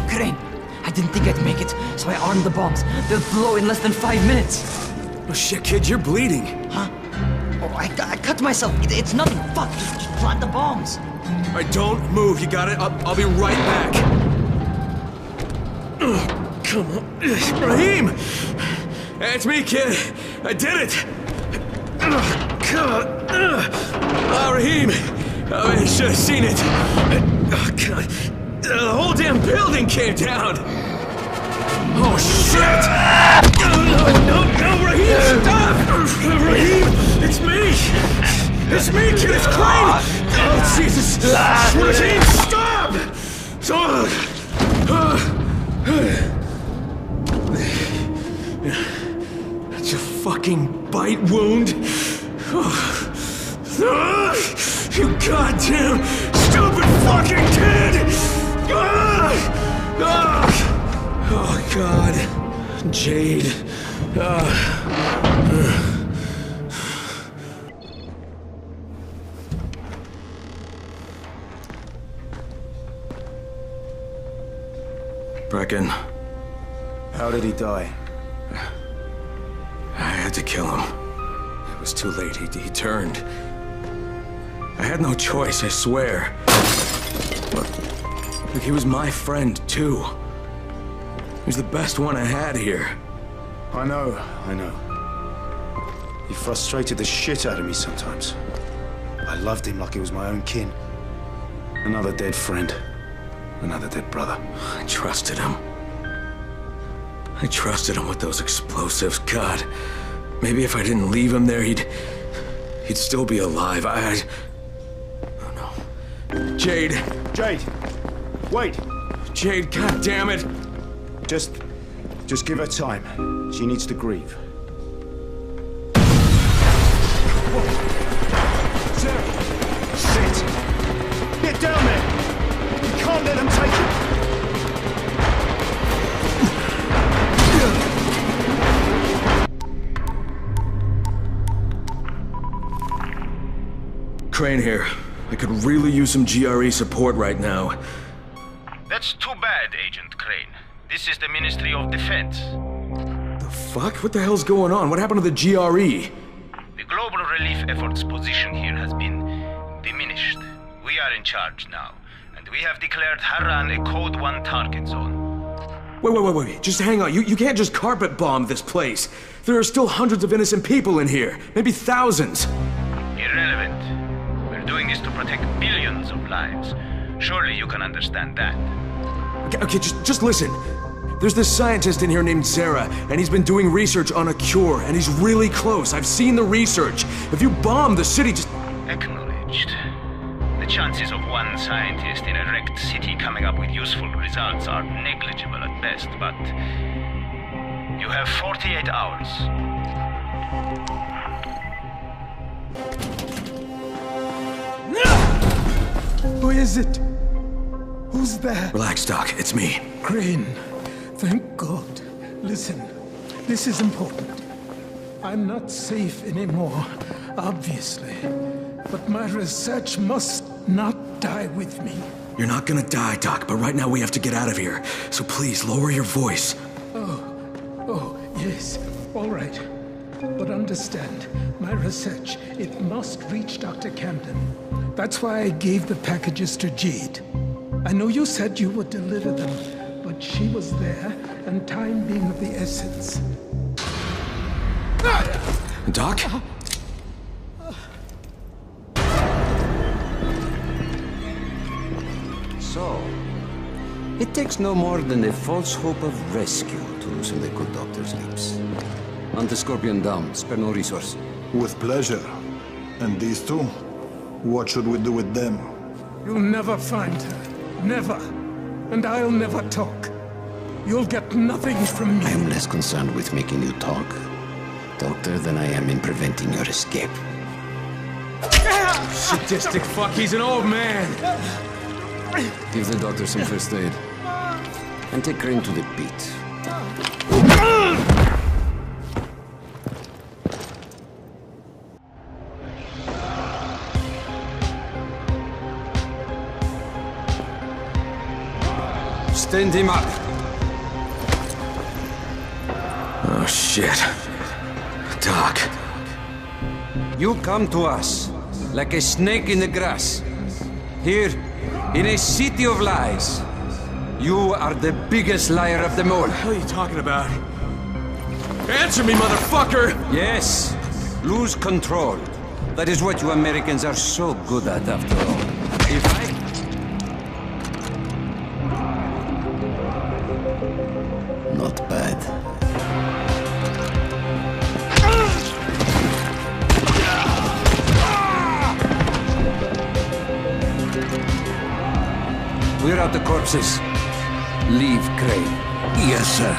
Crane, I didn't think I'd make it, so I armed the bombs. They'll blow in less than 5 minutes. Oh shit, kid, you're bleeding. Huh? Oh, I cut myself. It's nothing. Fuck, just plant the bombs. All right, don't move. You got it? I'll be right back. Come on. Rahim! It's me, kid. I did it. Come on. Rahim. Oh, you should have seen it. Oh, God. The whole damn building came down. Oh, shit. No, Rahim, stop. Rahim, it's me. It's me, kid. It's Crane. Oh, Jesus. Rahim, stop. That's a fucking bite wound. You goddamn stupid fucking kid! Oh, God. Jade. Brecken. How did he die? I had to kill him. It was too late. He turned. I had no choice, I swear. Look, he was my friend, too. He was the best one I had here. I know. He frustrated the shit out of me sometimes. I loved him like he was my own kin. Another dead friend. Another dead brother. I trusted him. I trusted him with those explosives. God, maybe if I didn't leave him there, he'd still be alive. Oh no. Jade! Jade! Wait! Jade, god damn it! Just give her time. She needs to grieve. Sarah! Shit! Get down there! You can't let them take it! Crane here. I could really use some GRE support right now. That's too bad, Agent Crane. This is the Ministry of Defense. The fuck? What the hell's going on? What happened to the GRE? The global relief effort's position here has been diminished. We are in charge now, and we have declared Harran a Code 1 target zone. Wait. Just hang on. You can't just carpet bomb this place. There are still hundreds of innocent people in here. Maybe thousands. Irrelevant. We're doing this to protect billions of lives. Surely you can understand that. Okay, just listen. There's this scientist in here named Zera, and he's been doing research on a cure, and he's really close. I've seen the research. If you bomb the city, just... Acknowledged. The chances of one scientist in a wrecked city coming up with useful results are negligible at best, but... You have 48 hours. Who is it? Who's there? Relax, Doc. It's me. Crane. Thank God. Listen, this is important. I'm not safe anymore, obviously. But my research must not die with me. You're not gonna die, Doc, but right now we have to get out of here. So please, lower your voice. Oh, yes. All right. But understand, my research, it must reach Dr. Camden. That's why I gave the packages to Jade. I know you said you would deliver them, but she was there, and time being of the essence. Doc? So, it takes no more than a false hope of rescue to loosen the good doctor's lips. Hunt the Scorpion down, spare no resource. With pleasure. And these two? What should we do with them? You'll never find her. Never. And I'll never talk. You'll get nothing from me. I am less concerned with making you talk, Doctor, than I am in preventing your escape. Sadistic fuck, he's an old man! Give the doctor some first aid. And take Crane to the beat. Stand him up! Oh, shit. Doc. You come to us like a snake in the grass. Here, in a city of lies. You are the biggest liar of them all. What the hell are you talking about? Answer me, motherfucker! Yes. Lose control. That is what you Americans are so good at, after all. If I... Not bad. We're out the corpses. Leave Crane. Yes, sir.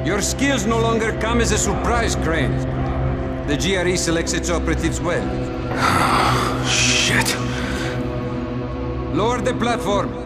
Your skills no longer come as a surprise, Crane. The GRE selects its operatives well. Shit. Lower the platform.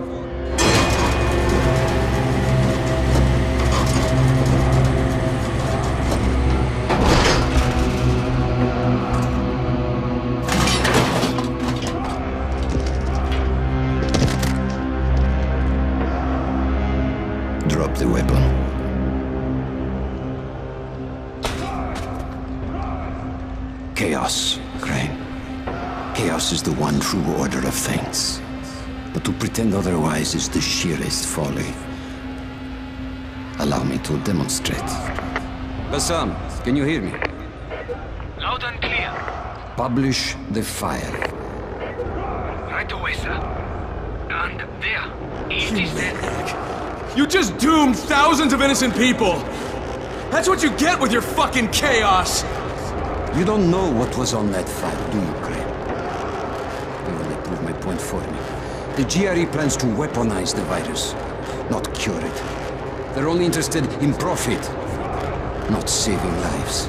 chaos, Crane. Chaos is the one true order of things. But to pretend otherwise is the sheerest folly. Allow me to demonstrate. Bassam, can you hear me? Loud and clear. Publish the file. Right away, sir. And there, it is dead. You just doomed thousands of innocent people! That's what you get with your fucking chaos! You don't know what was on that file, do you, Crane? You only prove my point for me. The GRE plans to weaponize the virus, not cure it. They're only interested in profit, not saving lives.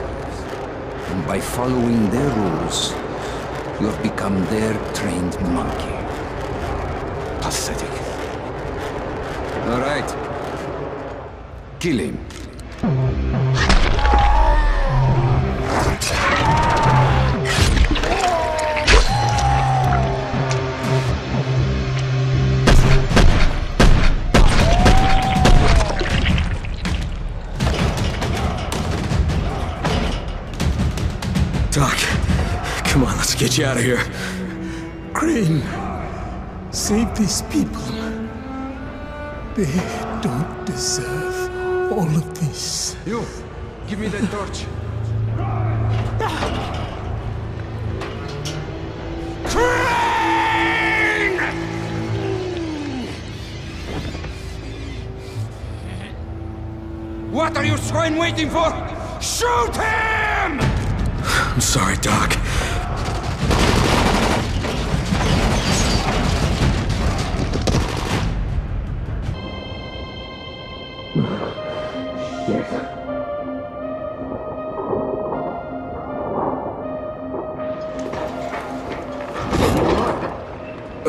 And by following their rules, you've become their trained monkey. Pathetic. All right. Kill him. Doc, come on, let's get you out of here. Crane, save these people. They don't deserve all of this. You, give me that torch. Crane! What are you swine waiting for? Shoot him! I'm sorry, Doc.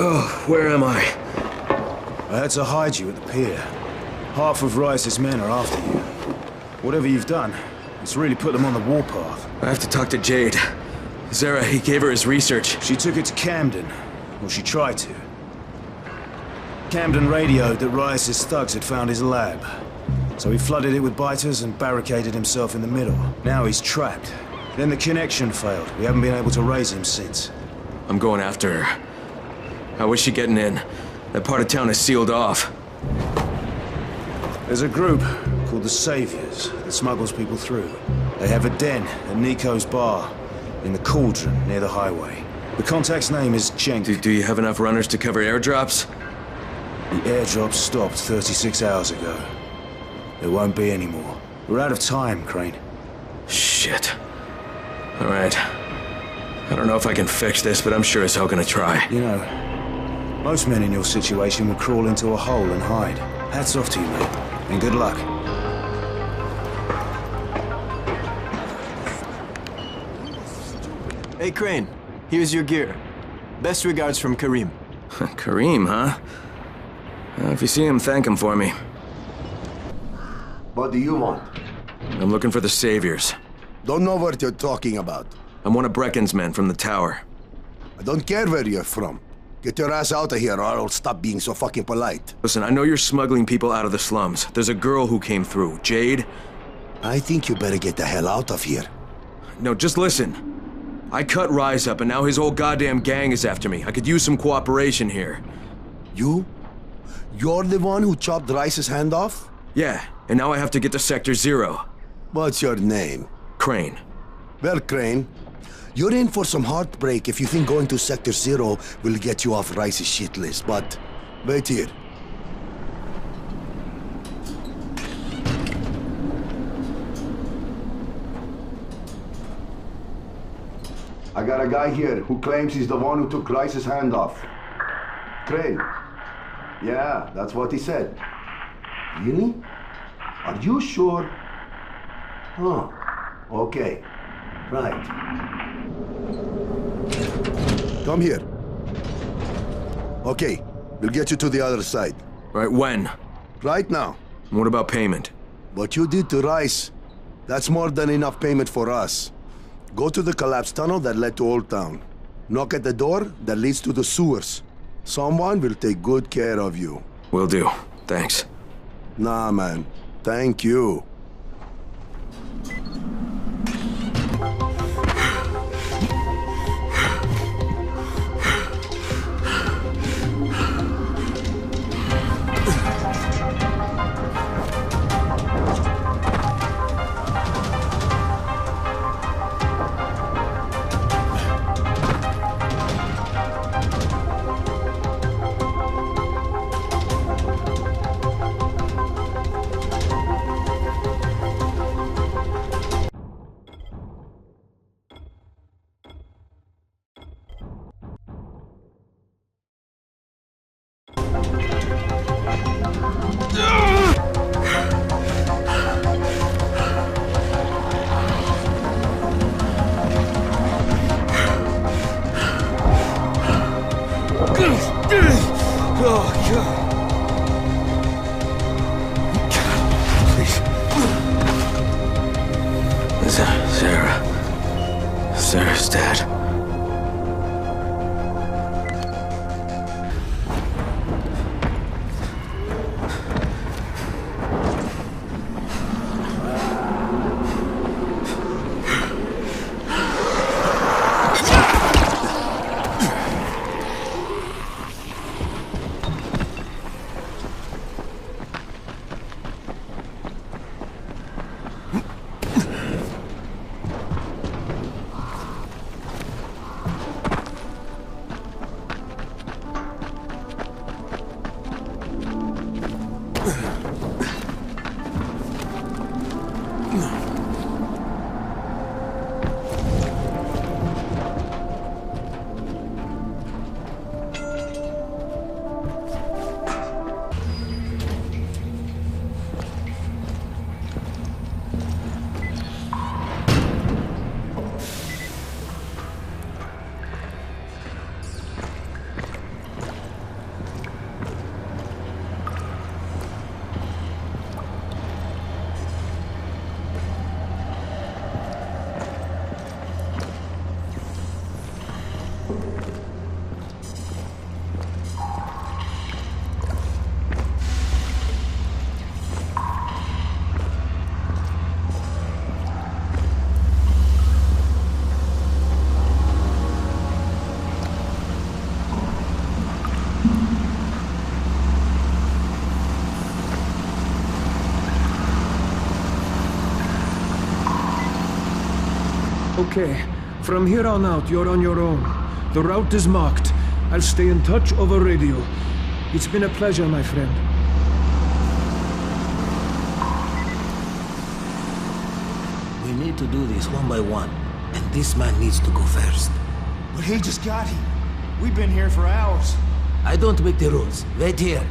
Oh, where am I? I had to hide you at the pier. Half of Rice's men are after you. Whatever you've done, it's really put them on the warpath. I have to talk to Jade. Zara, he gave her his research. She took it to Camden. Well, she tried to. Camden radioed that Rice's thugs had found his lab. So he flooded it with biters and barricaded himself in the middle. Now he's trapped. Then the connection failed. We haven't been able to raise him since. I'm going after her. How is she getting in? That part of town is sealed off. There's a group called the Saviors that smuggles people through. They have a den at Nico's bar in the Cauldron near the highway. The contact's name is Cenk. Do you have enough runners to cover airdrops? The airdrop stopped 36 hours ago. There won't be any more. We're out of time, Crane. Shit. All right. I don't know if I can fix this, but I'm sure as hell gonna try. You know, most men in your situation would crawl into a hole and hide. Hats off to you, mate. And good luck. Hey, Crane. Here's your gear. Best regards from Karim. Karim, huh? If you see him, thank him for me. What do you want? I'm looking for the Saviors. Don't know what you're talking about. I'm one of Brecken's men from the tower. I don't care where you're from. Get your ass out of here or I'll stop being so fucking polite. Listen, I know you're smuggling people out of the slums. There's a girl who came through, Jade. I think you better get the hell out of here. No, just listen. I cut Rise up and now his whole goddamn gang is after me. I could use some cooperation here. You? You're the one who chopped Rice's hand off? Yeah, and now I have to get to Sector 0. What's your name? Crane. Well, Crane, you're in for some heartbreak if you think going to Sector 0 will get you off Rice's shit list, but wait here. I got a guy here who claims he's the one who took Rice's hand off. Crane. Yeah, that's what he said. Really? Are you sure? Huh. Okay. Right. Come here. Okay, we'll get you to the other side. Right, when? Right now. What about payment? What you did to Rice, that's more than enough payment for us. Go to the collapsed tunnel that led to Old Town. Knock at the door that leads to the sewers. Someone will take good care of you. Will do. Thanks. Nah, man. Thank you. Sarah. Sarah's dead. Okay, from here on out, you're on your own. The route is marked. I'll stay in touch over radio. It's been a pleasure, my friend. We need to do this one by one, and this man needs to go first. But he just got here. We've been here for hours. I don't make the rules. Wait here.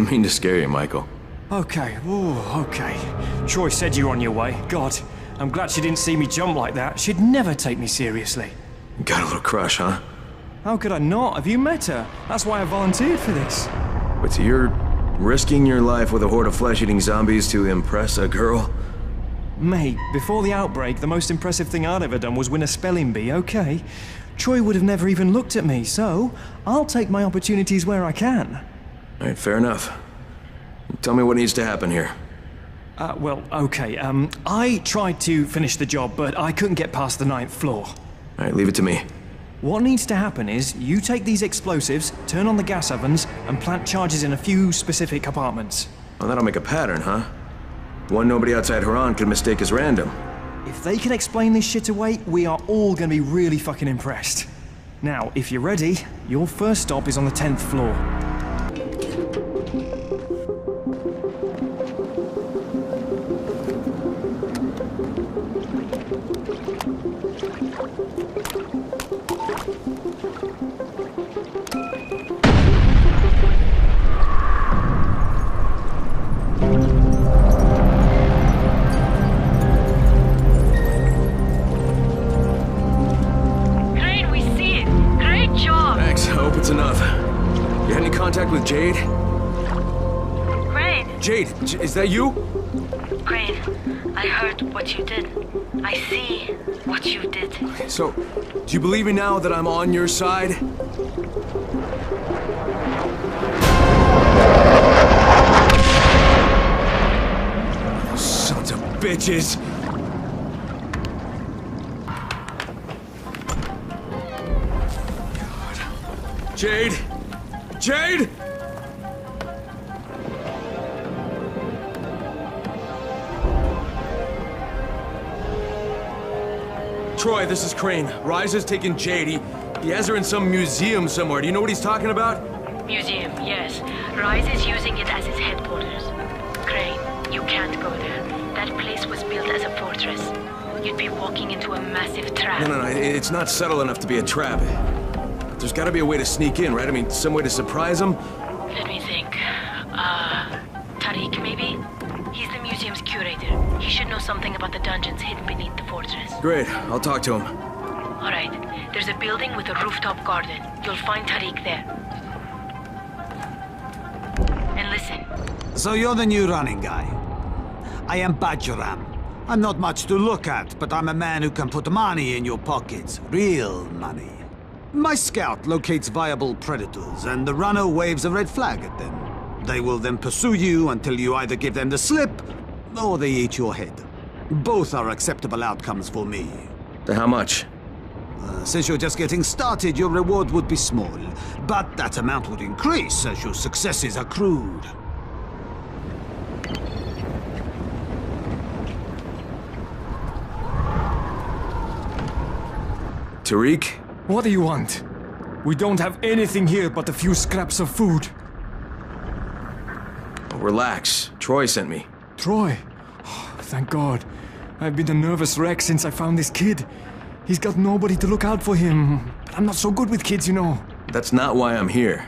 Didn't mean to scare you, Michael. Okay, ooh, okay. Troy said you were on your way. God, I'm glad she didn't see me jump like that. She'd never take me seriously. Got a little crush, huh? How could I not? Have you met her? That's why I volunteered for this. Wait, so you're risking your life with a horde of flesh-eating zombies to impress a girl? Mate, before the outbreak, the most impressive thing I'd ever done was win a spelling bee, okay? Troy would have never even looked at me, so I'll take my opportunities where I can. All right, fair enough. Tell me what needs to happen here. Well, okay, I tried to finish the job, but I couldn't get past the 9th floor. All right, leave it to me. What needs to happen is, you take these explosives, turn on the gas ovens, and plant charges in a few specific apartments. Well, that'll make a pattern, huh? One nobody outside Haran could mistake as random. If they can explain this shit away, we are all gonna be really fucking impressed. Now, if you're ready, your first stop is on the 10th floor. With Jade? Crane! Jade, is that you? Crane, I heard what you did. I see what you did. So, do you believe me now that I'm on your side? Sons of bitches! God. Jade! Jade! Troy, this is Crane. Rais has taken Jade. He has her in some museum somewhere. Do you know what he's talking about? Museum, yes. Rais is using it as his headquarters. Crane, you can't go there. That place was built as a fortress. You'd be walking into a massive trap. No, it's not subtle enough to be a trap. There's gotta be a way to sneak in, right? I mean, some way to surprise him? Let me think. Tariq, maybe? He's the museum's curator. He should know something about the dungeons hidden beneath the fortress. Great, I'll talk to him. All right. There's a building with a rooftop garden. You'll find Tariq there. And listen. So you're the new running guy. I am Bajoram. I'm not much to look at, but I'm a man who can put money in your pockets. Real money. My scout locates viable predators, and the runner waves a red flag at them. They will then pursue you until you either give them the slip, or they eat your head. Both are acceptable outcomes for me. How much? Since you're just getting started, your reward would be small. But that amount would increase as your successes accrued. Tariq? What do you want? We don't have anything here but a few scraps of food. Oh, relax. Troy sent me. Troy? Oh, thank God. I've been a nervous wreck since I found this kid. He's got nobody to look out for him. I'm not so good with kids, you know. That's not why I'm here.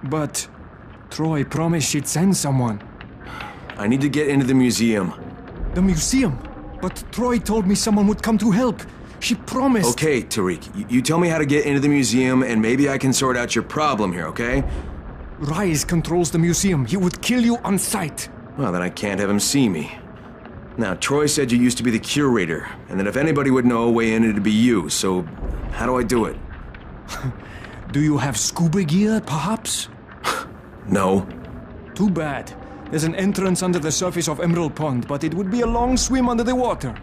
But Troy promised she'd send someone. I need to get into the museum. The museum? But Troy told me someone would come to help. She promised. Okay, Tariq. You tell me how to get into the museum, and maybe I can sort out your problem here, okay? Rais controls the museum. He would kill you on sight. Well, then I can't have him see me. Now, Troy said you used to be the curator, and that if anybody would know a way in, it'd be you, so how do I do it? Do you have scuba gear, perhaps? No. Too bad. There's an entrance under the surface of Emerald Pond, but it would be a long swim under the water.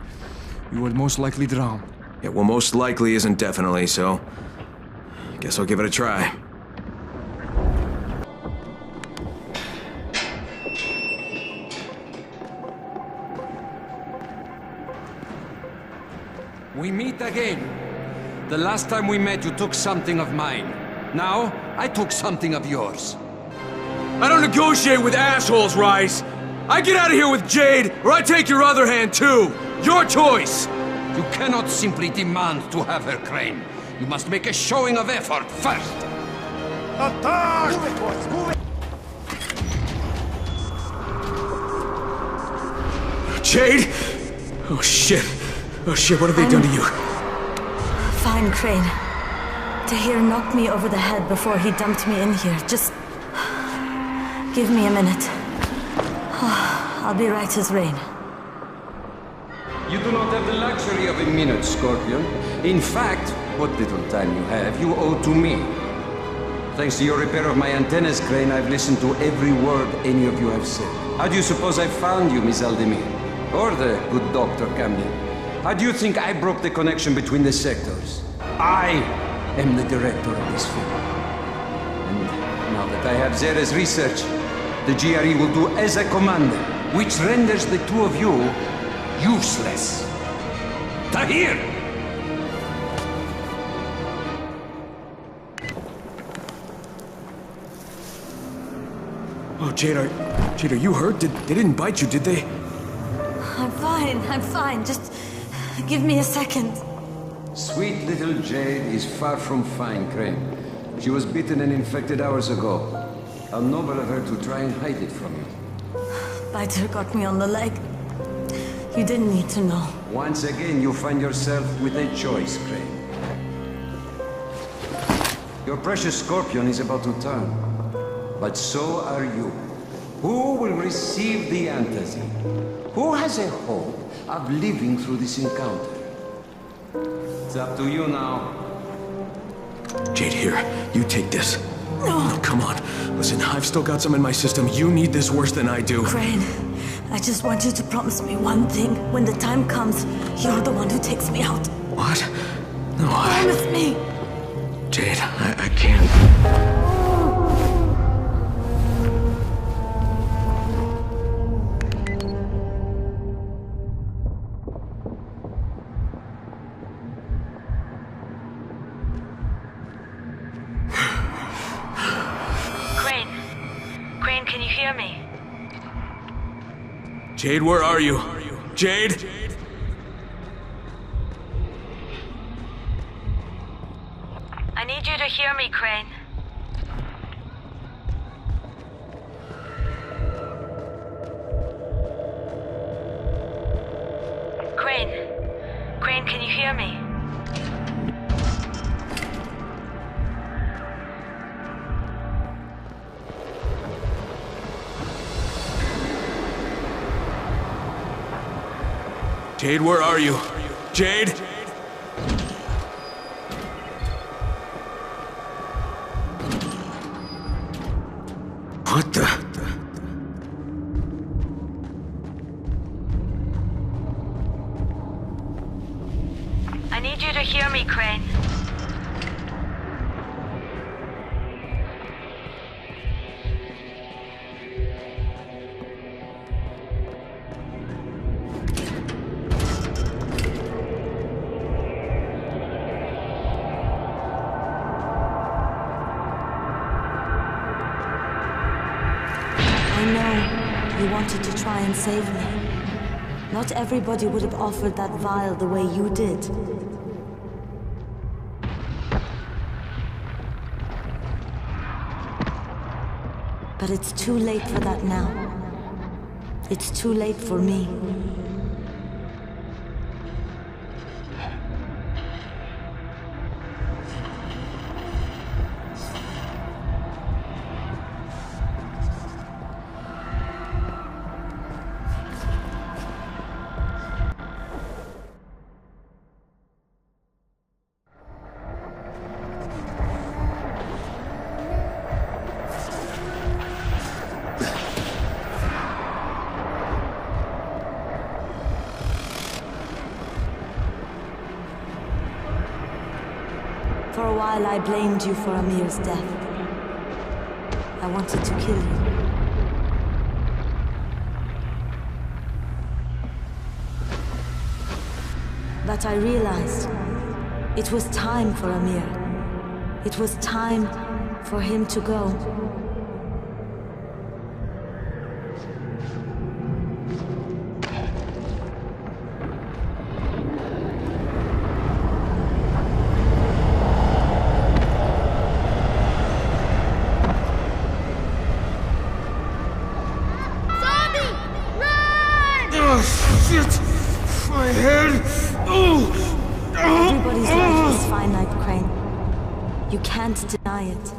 You would most likely drown. Yeah, well, most likely isn't definitely, so guess I'll give it a try. We meet again. The last time we met, you took something of mine. Now, I took something of yours. I don't negotiate with assholes, Rais. I get out of here with Jade, or I take your other hand, too. Your choice. You cannot simply demand to have her, Crane. You must make a showing of effort first. Attack! Move it, boys, move it! Jade! Oh shit. Oh shit, what have they done to you? Fine, Crane. Tahir knocked me over the head before he dumped me in here. Just give me a minute. I'll be right as rain. You do not have the luxury of a minute, Scorpion. In fact, what little time you have, you owe to me. Thanks to your repair of my antennas, Crane, I've listened to every word any of you have said. How do you suppose I found you, Miss Aldemir? Or the good Dr. Camden? How do you think I broke the connection between the sectors? I am the director of this film. And now that I have Zere's research, the GRE will do as I command, which renders the two of you useless. Tahir! Oh, Jade, are you hurt? They didn't bite you, did they? I'm fine. Just give me a second. Sweet little Jade is far from fine, Crane. She was bitten and infected hours ago. How noble of her to try and hide it from you. Biter got me on the leg. You didn't need to know. Once again, you find yourself with a choice, Crane. Your precious Scorpion is about to turn. But so are you. Who will receive the antazin? Who has a hope of living through this encounter? It's up to you now. Jade, here. You take this. No. Come on. Listen, I've still got some in my system. You need this worse than I do. Crane, I just want you to promise me one thing. When the time comes, you're the one who takes me out. What? No, Promise me. Jade, I can't. Crane, can you hear me? Jade, where are you? Jade? I need you to hear me, Crane. Crane, can you hear me? Jade, where are you? Jade? What the? I need you to hear me, Crane. You wanted to try and save me. Not everybody would have offered that vial the way you did. But it's too late for that now. It's too late for me. For a while I blamed you for Amir's death. I wanted to kill you. But I realized it was time for Amir. It was time for him to go. finite, Crane. You can't deny it.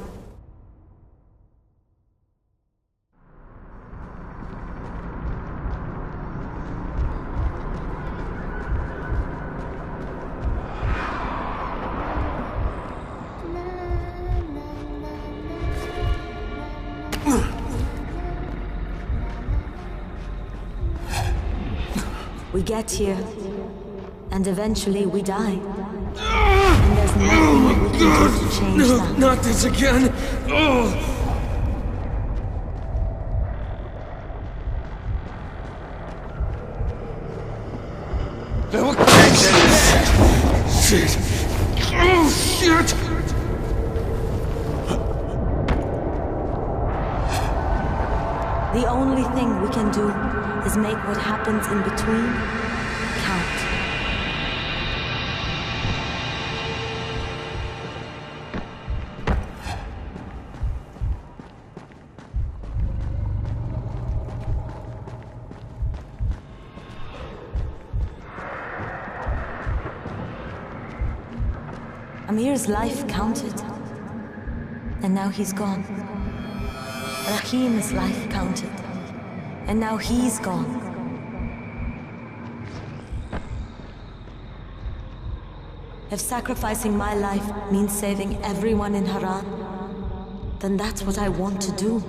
We get here, and eventually we die. And there's nothing we can do to change that. Not this again! Shit! Oh, shit! The only thing we can do is make what happens in between count. Amir's life counted, and now he's gone. Rahim's life counted, and now he's gone. If sacrificing my life means saving everyone in Harran, then that's what I want to do.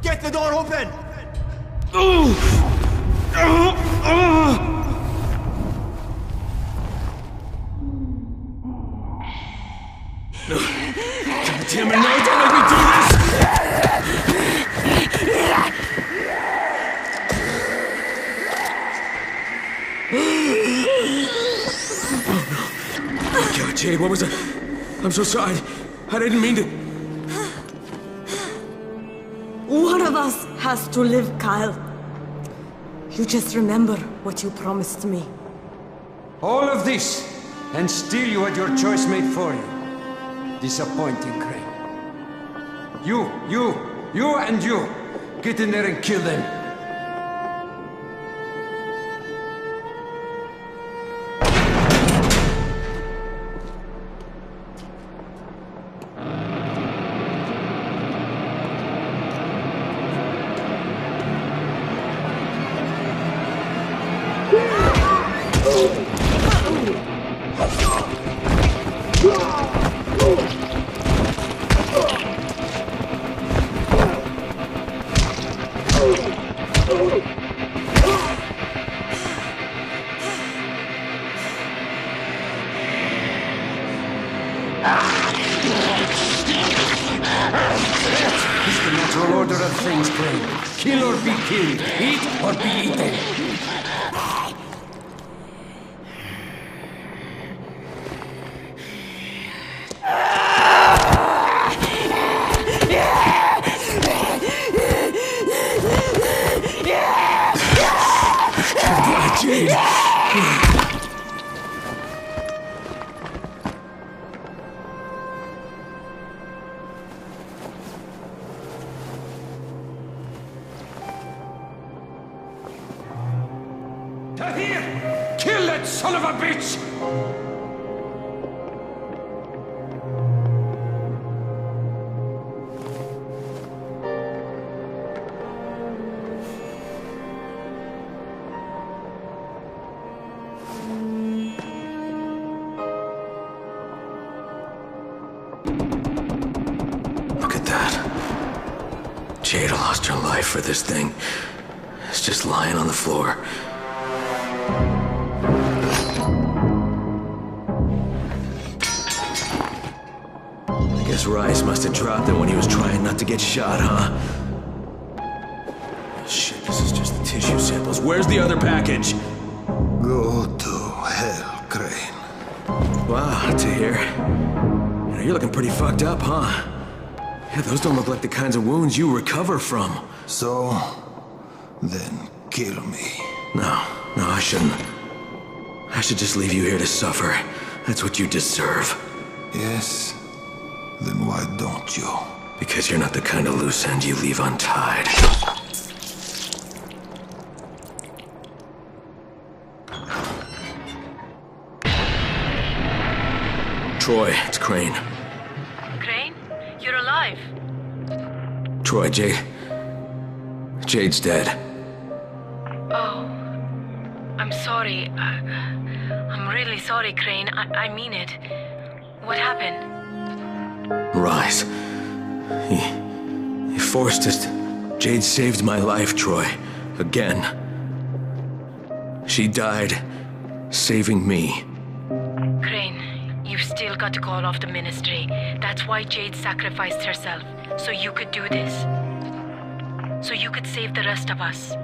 Get the door open! God damn it, no, don't make me do this! Oh no. God, Jade, what was that? I'm so sorry. I didn't mean to. One of us has to live, Kyle. You just remember what you promised me. All of this, and still you had your choice made for you. Disappointing, Crane. You, and you. Get in there and kill them. It's the natural order of things, Crane. Kill or be killed. Eat or be eaten. Tahir! Kill that son of a bitch! Look at that. Jade lost her life for this thing. It's just lying on the floor. I guess Rice must have dropped it when he was trying not to get shot, huh? Shit, this is just the tissue samples. Where's the other package? Go to hell, Crane. Wow, Tahir. You're looking pretty fucked up, huh? Yeah, those don't look like the kinds of wounds you recover from. So, then kill me. No, I shouldn't. I should just leave you here to suffer. That's what you deserve. Yes? Then why don't you? Because you're not the kind of loose end you leave untied. Troy, it's Crane. Crane? You're alive. Troy, Jade's dead. Oh. I'm sorry. I'm really sorry, Crane. I mean it. What happened? Rise. He forced us to... Jade saved my life, Troy. Again. She died, saving me. Crane, you've still got to call off the ministry. That's why Jade sacrificed herself, so you could do this. So you could save the rest of us.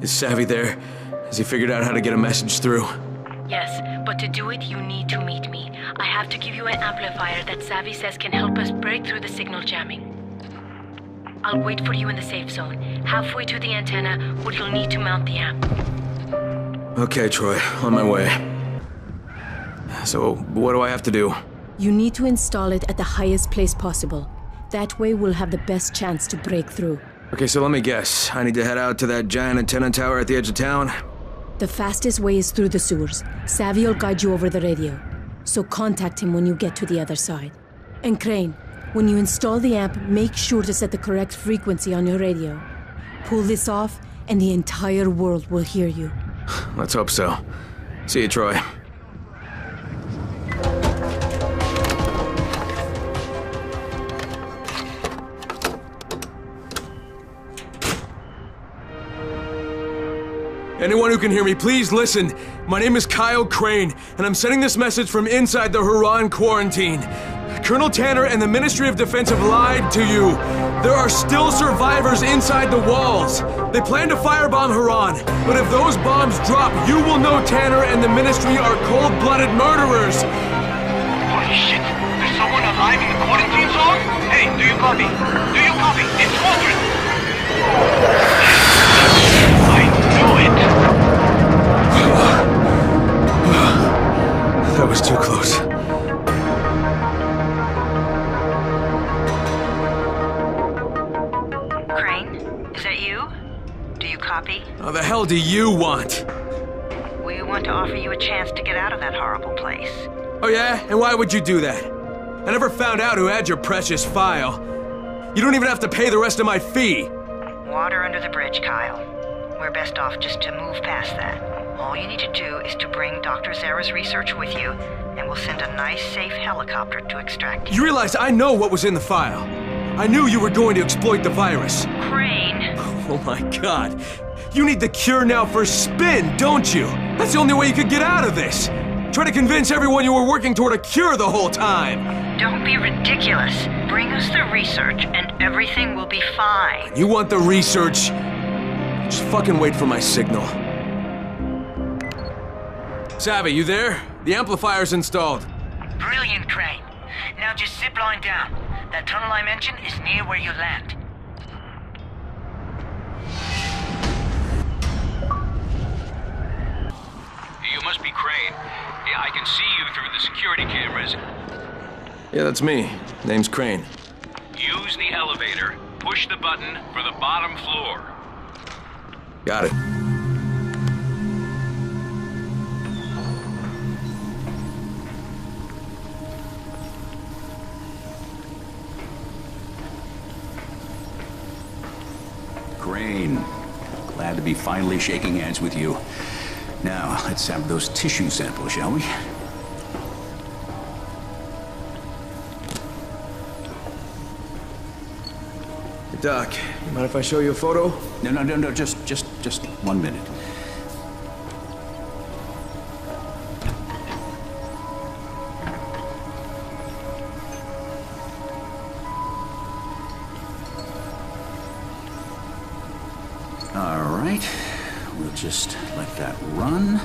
Is Savvy there? Has he figured out how to get a message through? Yes, but to do it, you need to meet me. I have to give you an amplifier that Savvy says can help us break through the signal jamming. I'll wait for you in the safe zone, halfway to the antenna, where you'll need to mount the amp. Okay, Troy, on my way. So, what do I have to do? You need to install it at the highest place possible. That way we'll have the best chance to break through. Okay, so let me guess. I need to head out to that giant antenna tower at the edge of town? The fastest way is through the sewers. Savvy will guide you over the radio. So contact him when you get to the other side. And Crane, when you install the amp, make sure to set the correct frequency on your radio. Pull this off, and the entire world will hear you. Let's hope so. See you, Troy. Anyone who can hear me, please listen. My name is Kyle Crane, and I'm sending this message from inside the Huron quarantine. Colonel Tanner and the Ministry of Defense have lied to you. There are still survivors inside the walls. They plan to firebomb Huron, but if those bombs drop, you will know Tanner and the Ministry are cold-blooded murderers. Holy shit! There's someone alive in the quarantine zone? Hey, do you copy? Do you copy? It's Waldron! I knew it! That was too close. Crane, is that you? Do you copy? How the hell do you want? We want to offer you a chance to get out of that horrible place. Oh yeah? And why would you do that? I never found out who had your precious file. You don't even have to pay the rest of my fee. Water under the bridge, Kyle. We're best off just to move past that. All you need to do is to bring Dr. Zara's research with you, and we'll send a nice, safe helicopter to extract you. You realize I know what was in the file. I knew you were going to exploit the virus. Crane! Oh my god. You need the cure now for spin, don't you? That's the only way you could get out of this. Try to convince everyone you were working toward a cure the whole time. Don't be ridiculous. Bring us the research, and everything will be fine. You want the research? Just fucking wait for my signal. Savvy, you there? The amplifier's installed. Brilliant, Crane. Now just zip line down. That tunnel I mentioned is near where you land. You must be Crane. Yeah, I can see you through the security cameras. Yeah, that's me. Name's Crane. Use the elevator. Push the button for the bottom floor. Got it. Crane, glad to be finally shaking hands with you. Now, let's have those tissue samples, shall we? Doc, you mind if I show you a photo? No, just 1 minute. All right, we'll just let that run.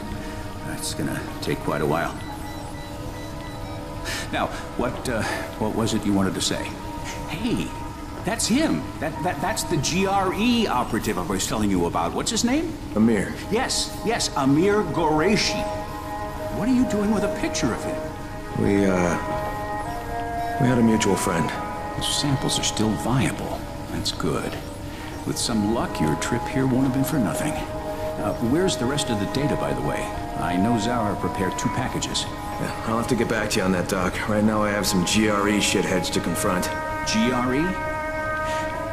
That's gonna take quite a while. Now, what was it you wanted to say? Hey! That's him. That's the GRE operative I was telling you about. What's his name? Amir. Yes, Amir Qureshi. What are you doing with a picture of him? We had a mutual friend. Those samples are still viable. That's good. With some luck, your trip here won't have been for nothing. Where's the rest of the data, by the way? I know Zara prepared 2 packages. Yeah, I'll have to get back to you on that, Doc. Right now I have some GRE shitheads to confront. GRE?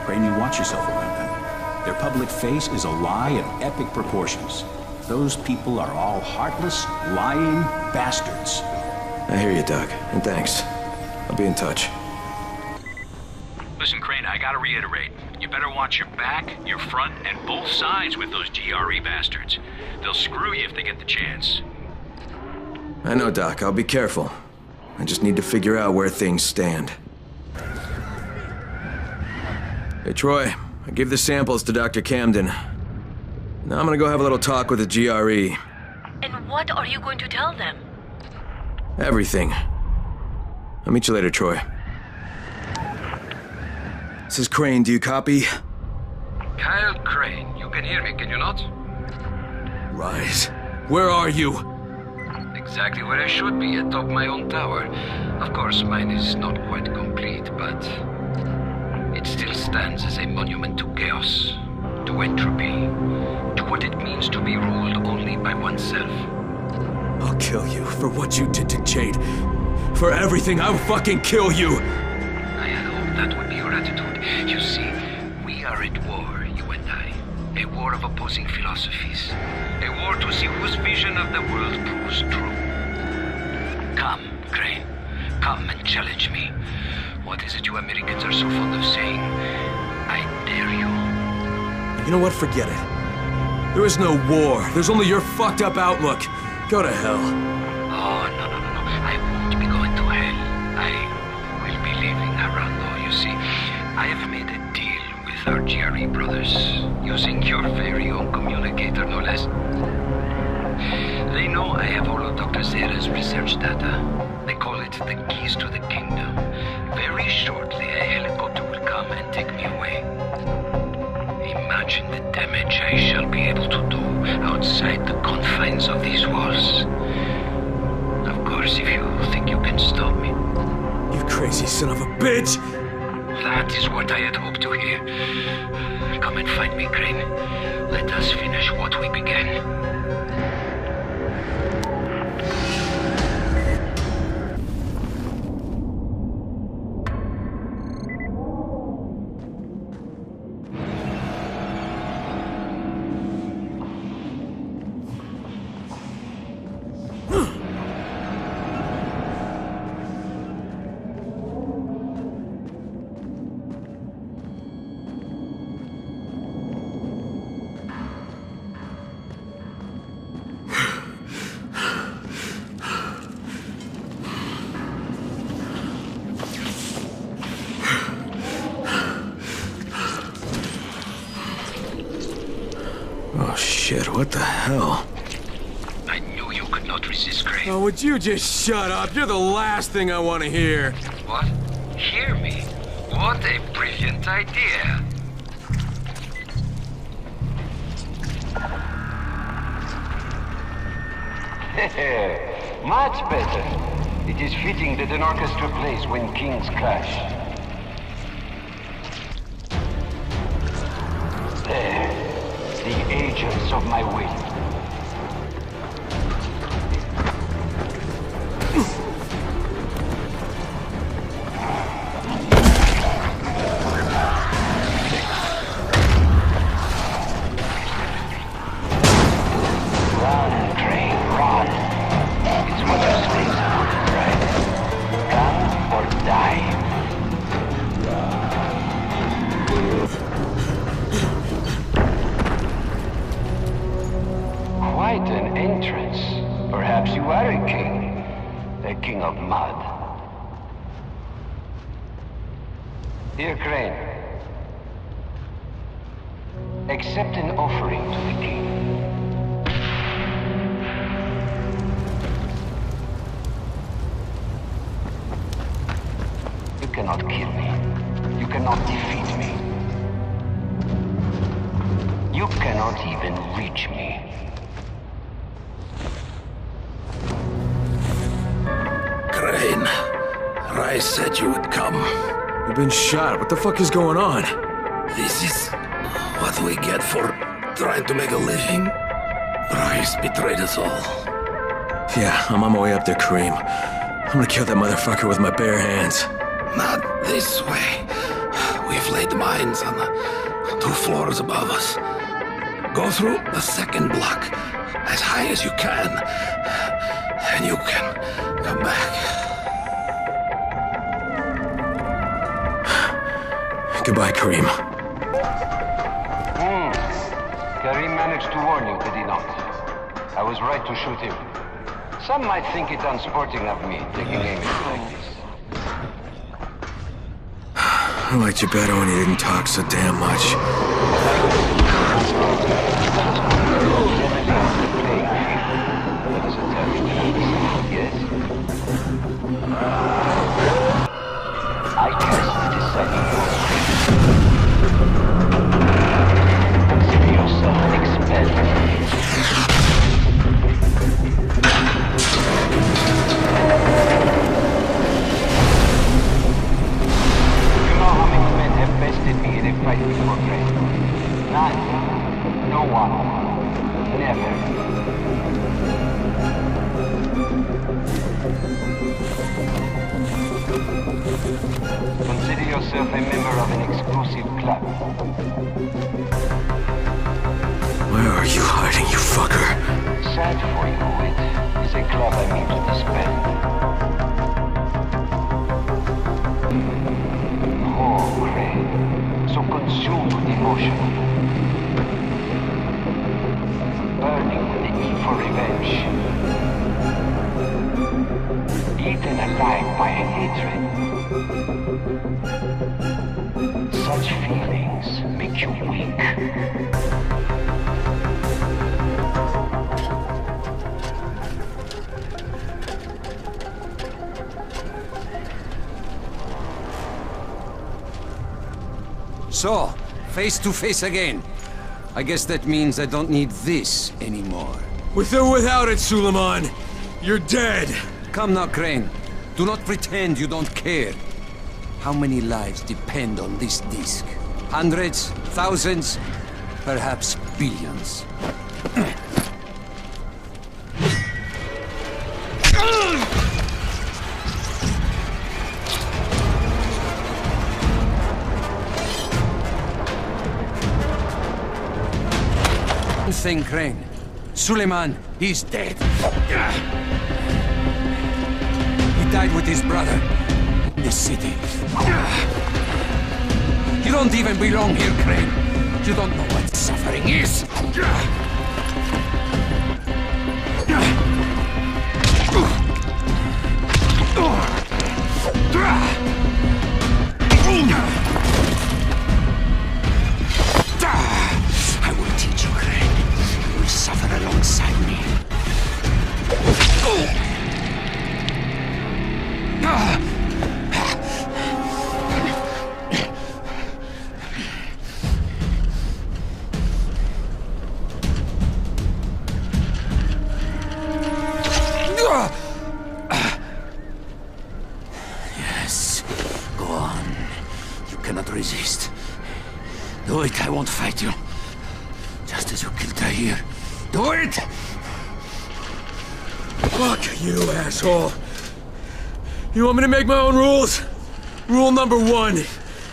Crane, you watch yourself around them. Their public face is a lie of epic proportions. Those people are all heartless, lying bastards. I hear you, Doc, and thanks. I'll be in touch. Listen, Crane, I gotta reiterate. You better watch your back, your front, and both sides with those GRE bastards. They'll screw you if they get the chance. I know, Doc. I'll be careful. I just need to figure out where things stand. Hey, Troy. I gave the samples to Dr. Camden. Now I'm gonna go have a little talk with the GRE. And what are you going to tell them? Everything. I'll meet you later, Troy. This is Crane. Do you copy? Kyle Crane, you can hear me, can you not? Rise. Where are you? Exactly where I should be, atop my own tower. Of course, mine is not quite complete, but it still stands as a monument to chaos, to entropy, to what it means to be ruled only by oneself. I'll kill you for what you did to Jade. For everything, I'll fucking kill you! I had hoped that would be your attitude. You see, we are at war, you and I. A war of opposing philosophies. A war to see whose vision of the world proves true. Come, Crane. Come and challenge me. What is it you Americans are so fond of saying? I dare you. You know what? Forget it. There is no war. There's only your fucked up outlook. Go to hell. Oh, no. I won't be going to hell. I will be leaving Arando, you see. I have made a deal with our GRE brothers, using your very own communicator, no less. They know I have all of Dr. Zara's research data. They call it the keys to the kingdom. Very shortly, a helicopter will come and take me away. Imagine the damage I shall be able to do outside the confines of these walls. Of course, if you think you can stop me. You crazy son of a bitch! That is what I had hoped to hear. Come and find me, Crane. Let us finish what we began. Oh shit, what the hell? I knew you could not resist, Crane. Oh, would you just shut up? You're the last thing I want to hear. What? Hear me? What a brilliant idea. Much better. It is fitting that an orchestra plays when kings clash. There. The agents of my will. Quite an entrance. Perhaps you are a king. A king of mud. Dear Crane, accept an offering to the king. You cannot kill me. You cannot defeat me. You cannot even reach me. Crane, Rais said you would come. You've been shot. What the fuck is going on? This is what we get for trying to make a living. Rais betrayed us all. Yeah, I'm on my way up there, Kareem. I'm gonna kill that motherfucker with my bare hands. Not this way. We've laid mines on the 2 floors above us. Go through the 2nd block, as high as you can, and you can come back. Goodbye, Kareem. Kareem managed to warn you, did he not? I was right to shoot him. Some might think it unsporting of me, taking aim like this. I liked you better when you didn't talk so damn much. I cast the disciple. Consider yourself expelled. You know how many men have bested me in a fight before, Crane? None. No one. Never. Consider yourself a member of an exclusive club. Where are you hiding, you fucker? Sad for you, it is a club I mean to disband. Oh, Crane, so consumed with emotion. Burning with the need for revenge. Eaten alive by a hatred. Such feelings make you weak. So, face to face again. I guess that means I don't need this anymore. With or without it, Suleiman, you're dead. Come now, Crane. Do not pretend you don't care. How many lives depend on this disc? Hundreds? Thousands? Perhaps billions. Thing, Crane. Suleiman, he's dead. He died with his brother in this city. You don't even belong here, Crane. You don't know what suffering is. I will teach you, Crane. won't fight you. Just as you killed Tahir. Do it! Fuck you, asshole. You want me to make my own rules? Rule number 1.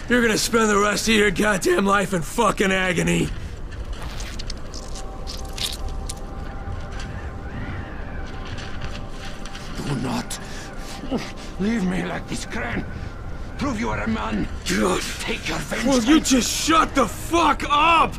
You're gonna spend the rest of your goddamn life in fucking agony. Do not leave me like this, Crane. Prove you are a man. God. Take your vengeance. Will you just shut the fuck up?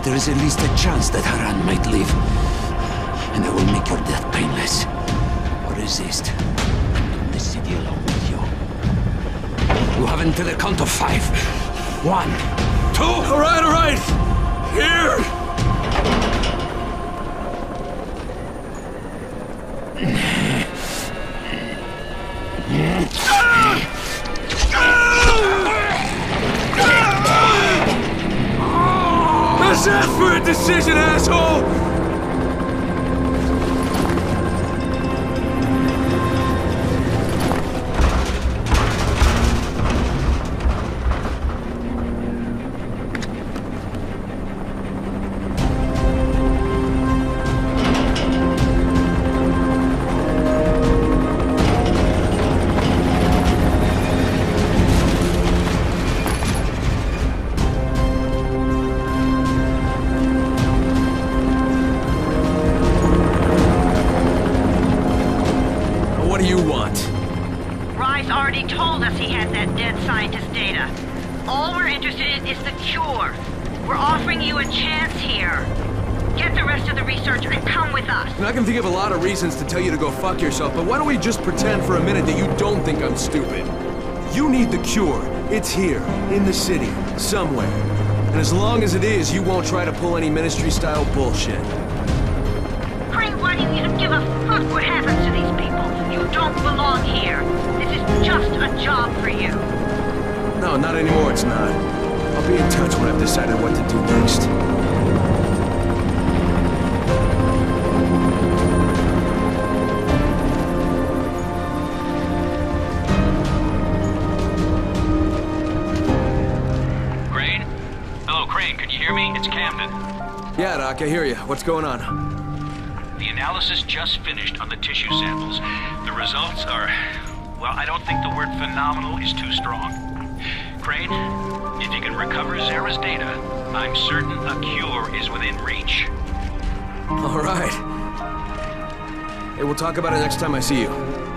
There is at least a chance that Haran might live. And I will make your death painless. Or resist. The city along with you. You have until the count of 5. 1, 2... Alright! Here! Let's ask for a decision, asshole! To tell you to go fuck yourself, but why don't we just pretend for a minute that you don't think I'm stupid? You need the cure. It's here, in the city, somewhere. And as long as it is, you won't try to pull any ministry-style bullshit. Crane, why do you even give a fuck what happens to these people? You don't belong here. This is just a job for you. No, not anymore, it's not. I'll be in touch when I've decided what to do next. Yeah, Doc, I hear you. What's going on? The analysis just finished on the tissue samples. The results are... well, I don't think the word phenomenal is too strong. Crane, if you can recover Zara's data, I'm certain a cure is within reach. All right. Hey, we'll talk about it next time I see you.